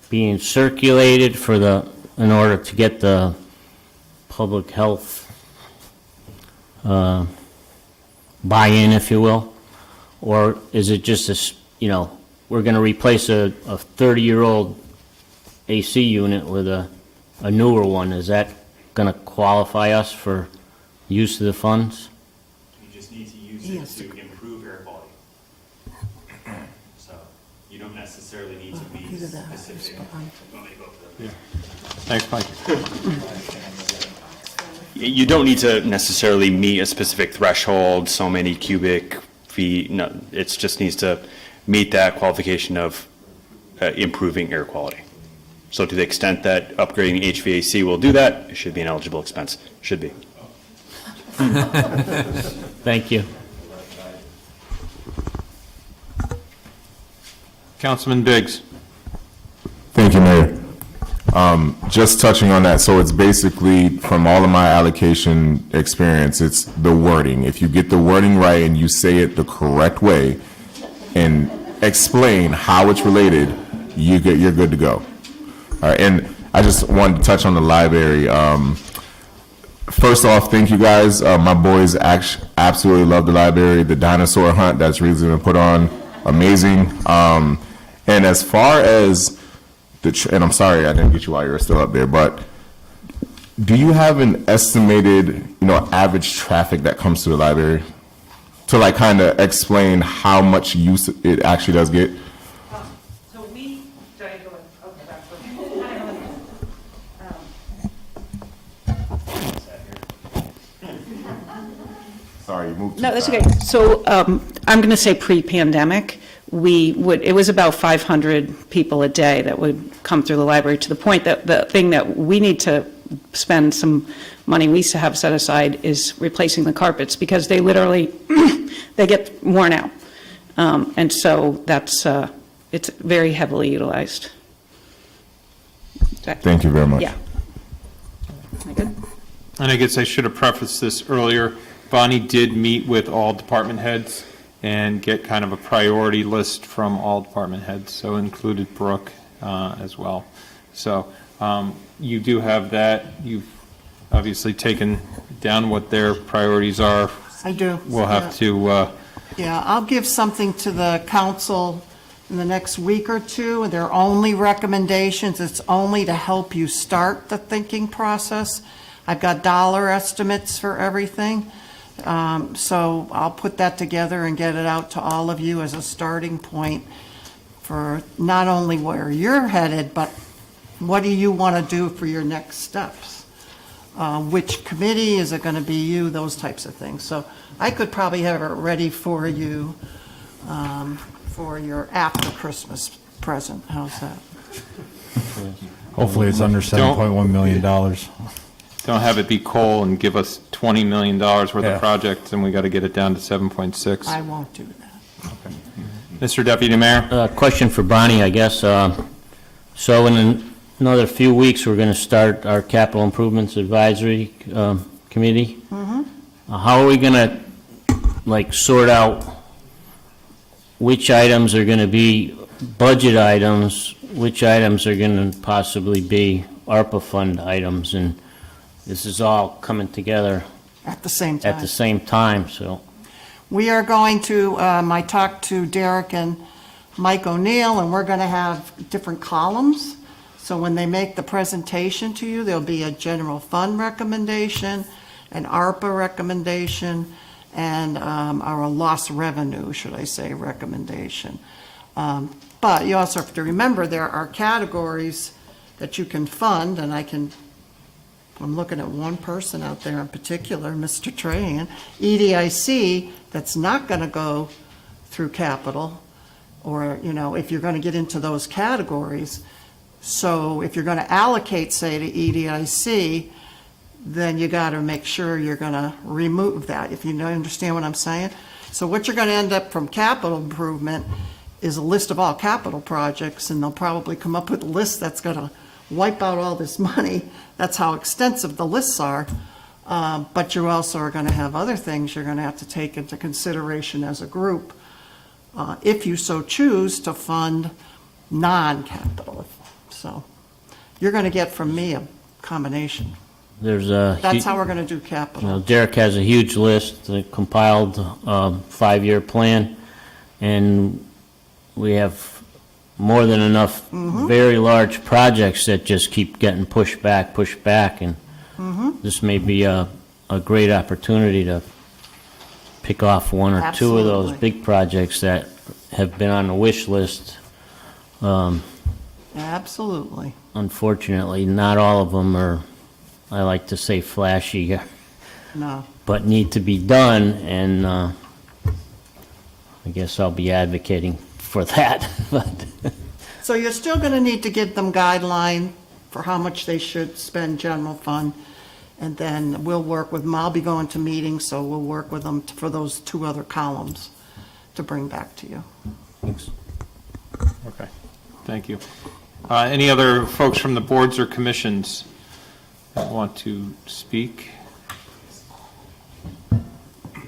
being circulated in order to get the public health buy-in, if you will? Or is it just we're going to replace a 30-year-old AC unit with a newer one? Is that going to qualify us for use of the funds? You just need to use it to improve air quality. So you don't necessarily need to be specific. Thanks, Mike. You don't need to necessarily meet a specific threshold, so many cubic feet. No, it just needs to meet that qualification of improving air quality. So to the extent that upgrading HVAC will do that, it should be an eligible expense. Should be. Thank you. Councilman Biggs. Thank you, Mayor. Just touching on that, so it's basically, from all of my allocation experience, it's the wording. If you get the wording right and you say it the correct way and explain how it's related, you're good to go. All right, and I just wanted to touch on the library. First off, thank you guys. My boys absolutely love the library. The dinosaur hunt that's recently been put on, amazing. And as far as and I'm sorry I didn't get you while you were still up there, but do you have an estimated, average traffic that comes to the library to like kind of explain how much use it actually does get? So we, sorry, go ahead. Sorry, you moved too No, that's fast. okay. So I'm going to say pre-pandemic, it was about 500 people a day that would come through the library, to the point that the thing that we need to spend some money we used to have set aside is replacing the carpets, because they literally, they get worn out. And so it's very heavily utilized. Thank you very much. Yeah. Am I good? And I guess I should have prefaced this earlier. Bonnie did meet with all department heads and get kind of a priority list from all department heads, so included Brooke as well. So you do have that. You've obviously taken down what their priorities are. I do. We'll have to... Yeah, I'll give something to the council in the next week or two. They're only recommendations. It's only to help you start the thinking process. I've got dollar estimates for everything. So I'll put that together and get it out to all of you as a starting point for not only where you're headed, but what do you want to do for your next steps? Which committee, is it going to be you, those types of things. So I could probably have it ready for you for your after Christmas present. How's that? Hopefully it's under $7.1 million. Don't have it be Cole and give us $20 million worth Yeah. of projects, and we got to get it down to 7.6. I won't do that. Mr. Deputy Mayor? Question for Bonnie, I guess. So in another few weeks, we're going to start our Capital Improvements Advisory Committee. How are we going to, like, sort out which items are going to be budget items, which items are going to possibly be ARPA fund items, and this is all coming together At the same time. at the same time, so. We are going to, I talked to Derek and Mike O'Neill, and we're going to have different columns. So when they make the presentation to you, there'll be a general fund recommendation, an ARPA recommendation, and our lost revenue, should I say, recommendation. But you also have to remember there are categories that you can fund, and I'm looking at one person out there in particular, Mr. Trahan, EDIC, that's not going to go through capital, or, if you're going to get into those categories. So if you're going to allocate, say, to EDIC, then you got to make sure you're going to remove that, if you understand what I'm saying. So what you're going to end up from capital improvement is a list of all capital projects, and they'll probably come up with a list that's going to wipe out all this money. That's how extensive the lists are. But you also are going to have other things you're going to have to take into consideration as a group, if you so choose to fund non-capital. So you're going to get from me a combination. There's a. That's how we're going to do capital. Derek has a huge list, a compiled 5-year plan, and we have more than enough very large projects that just keep getting pushed back, and this may be a great opportunity to pick off one or two of those Absolutely. big projects that have been on the wish list. Absolutely. Unfortunately, not all of them are, I like to say, flashy, No. but need to be done, and I guess I'll be advocating for that. But So you're still going to need to give them guideline for how much they should spend general fund, and then we'll work with them. I'll be going to meetings, so we'll work with them for those 2 other columns to bring back to you. Okay, thank you. Any other folks from the boards or commissions that want to speak?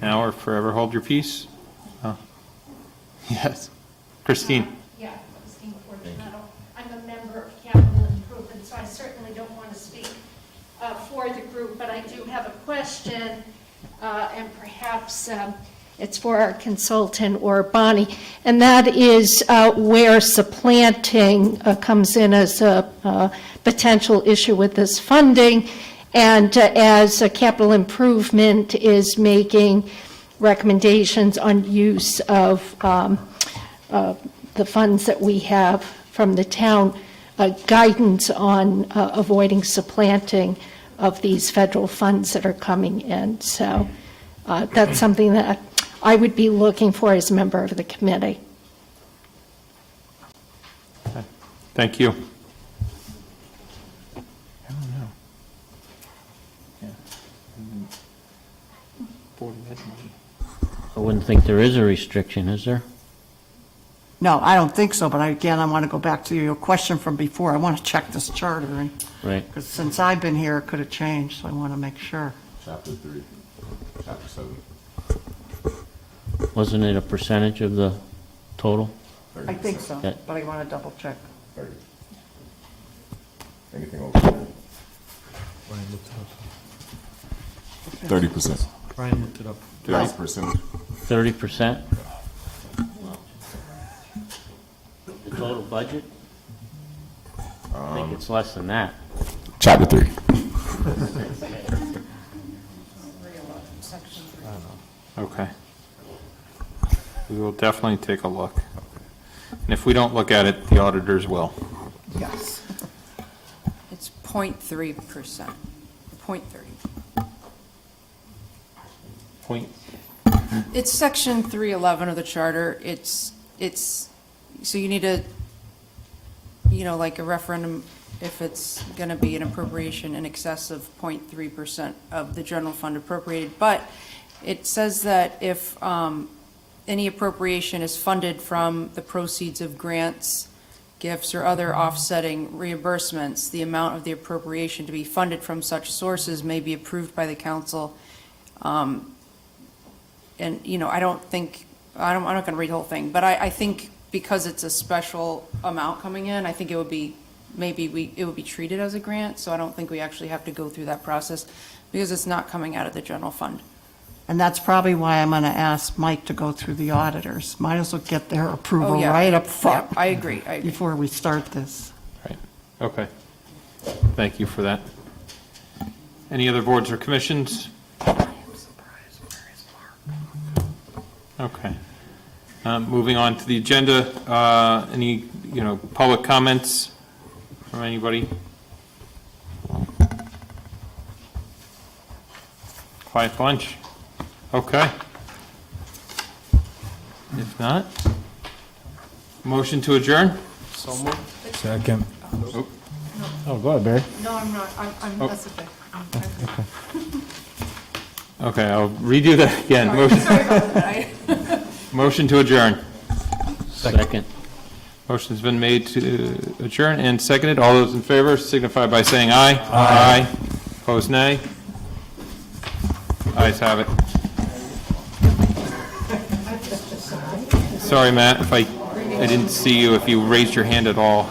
Now or forever hold your peace? Yes. Christine? Yeah, Christine Fortunato. I'm a member of Capital Improvement, so I certainly don't want to speak for the group, but I do have a question, and perhaps it's for our consultant or Bonnie, and that is where supplanting comes in as a potential issue with this funding, and as Capital Improvement is making recommendations on use of the funds that we have from the town, guidance on avoiding supplanting of these federal funds that are coming in. So that's something that I would be looking for as a member of the committee. Thank you. I wouldn't think there is a restriction, is there? No, I don't think so, but I want to go back to your question from before. I want to check this charter, and Right. because since I've been here, it could have changed, so I want to make sure. Chapter 3, Chapter 7. Wasn't it a percentage of the total? I think so, Yeah. but I want to double check. 30. Anything over 30%. Brian looked it up. 30%. 30%? budget? I think it's less than that. Chapter 3. Okay. We will definitely take a look. And if we don't look at it, the auditors will. Yes. It's 0.3%, 0.30. Point. It's section 311 of the charter. So you need a, like a referendum, if it's going to be an appropriation in excess of 0.3% of the general fund appropriated. But it says that if any appropriation is funded from the proceeds of grants, gifts, or other offsetting reimbursements, the amount of the appropriation to be funded from such sources may be approved by the council. And, I don't think, I'm not going to read the whole thing, but I think because it's a special amount coming in, I think it would be, it would be treated as a grant, so I don't think we actually have to go through that process because it's not coming out of the general fund. And that's probably why I'm going to ask Mike to go through the auditors. Might as well get their approval Oh, yeah. right up front. Yeah, I agree. Before we start this. Right. Okay. Thank you for that. Any other boards or commissions? Okay. Moving on to the agenda, any, public comments from anybody? Quiet bunch. Okay. If not, motion to adjourn? So moved. Second. Oh, Oh, go ahead, Barry. No, I'm not. That's okay. Okay, I'll redo that again. Sorry about that. Motion to adjourn. Second. Motion's been made to adjourn and seconded. All those in favor signify by saying aye. Aye. Opposed, nay. Ayes have it. Sorry, Matt, if I didn't see you, if you raised your hand at all.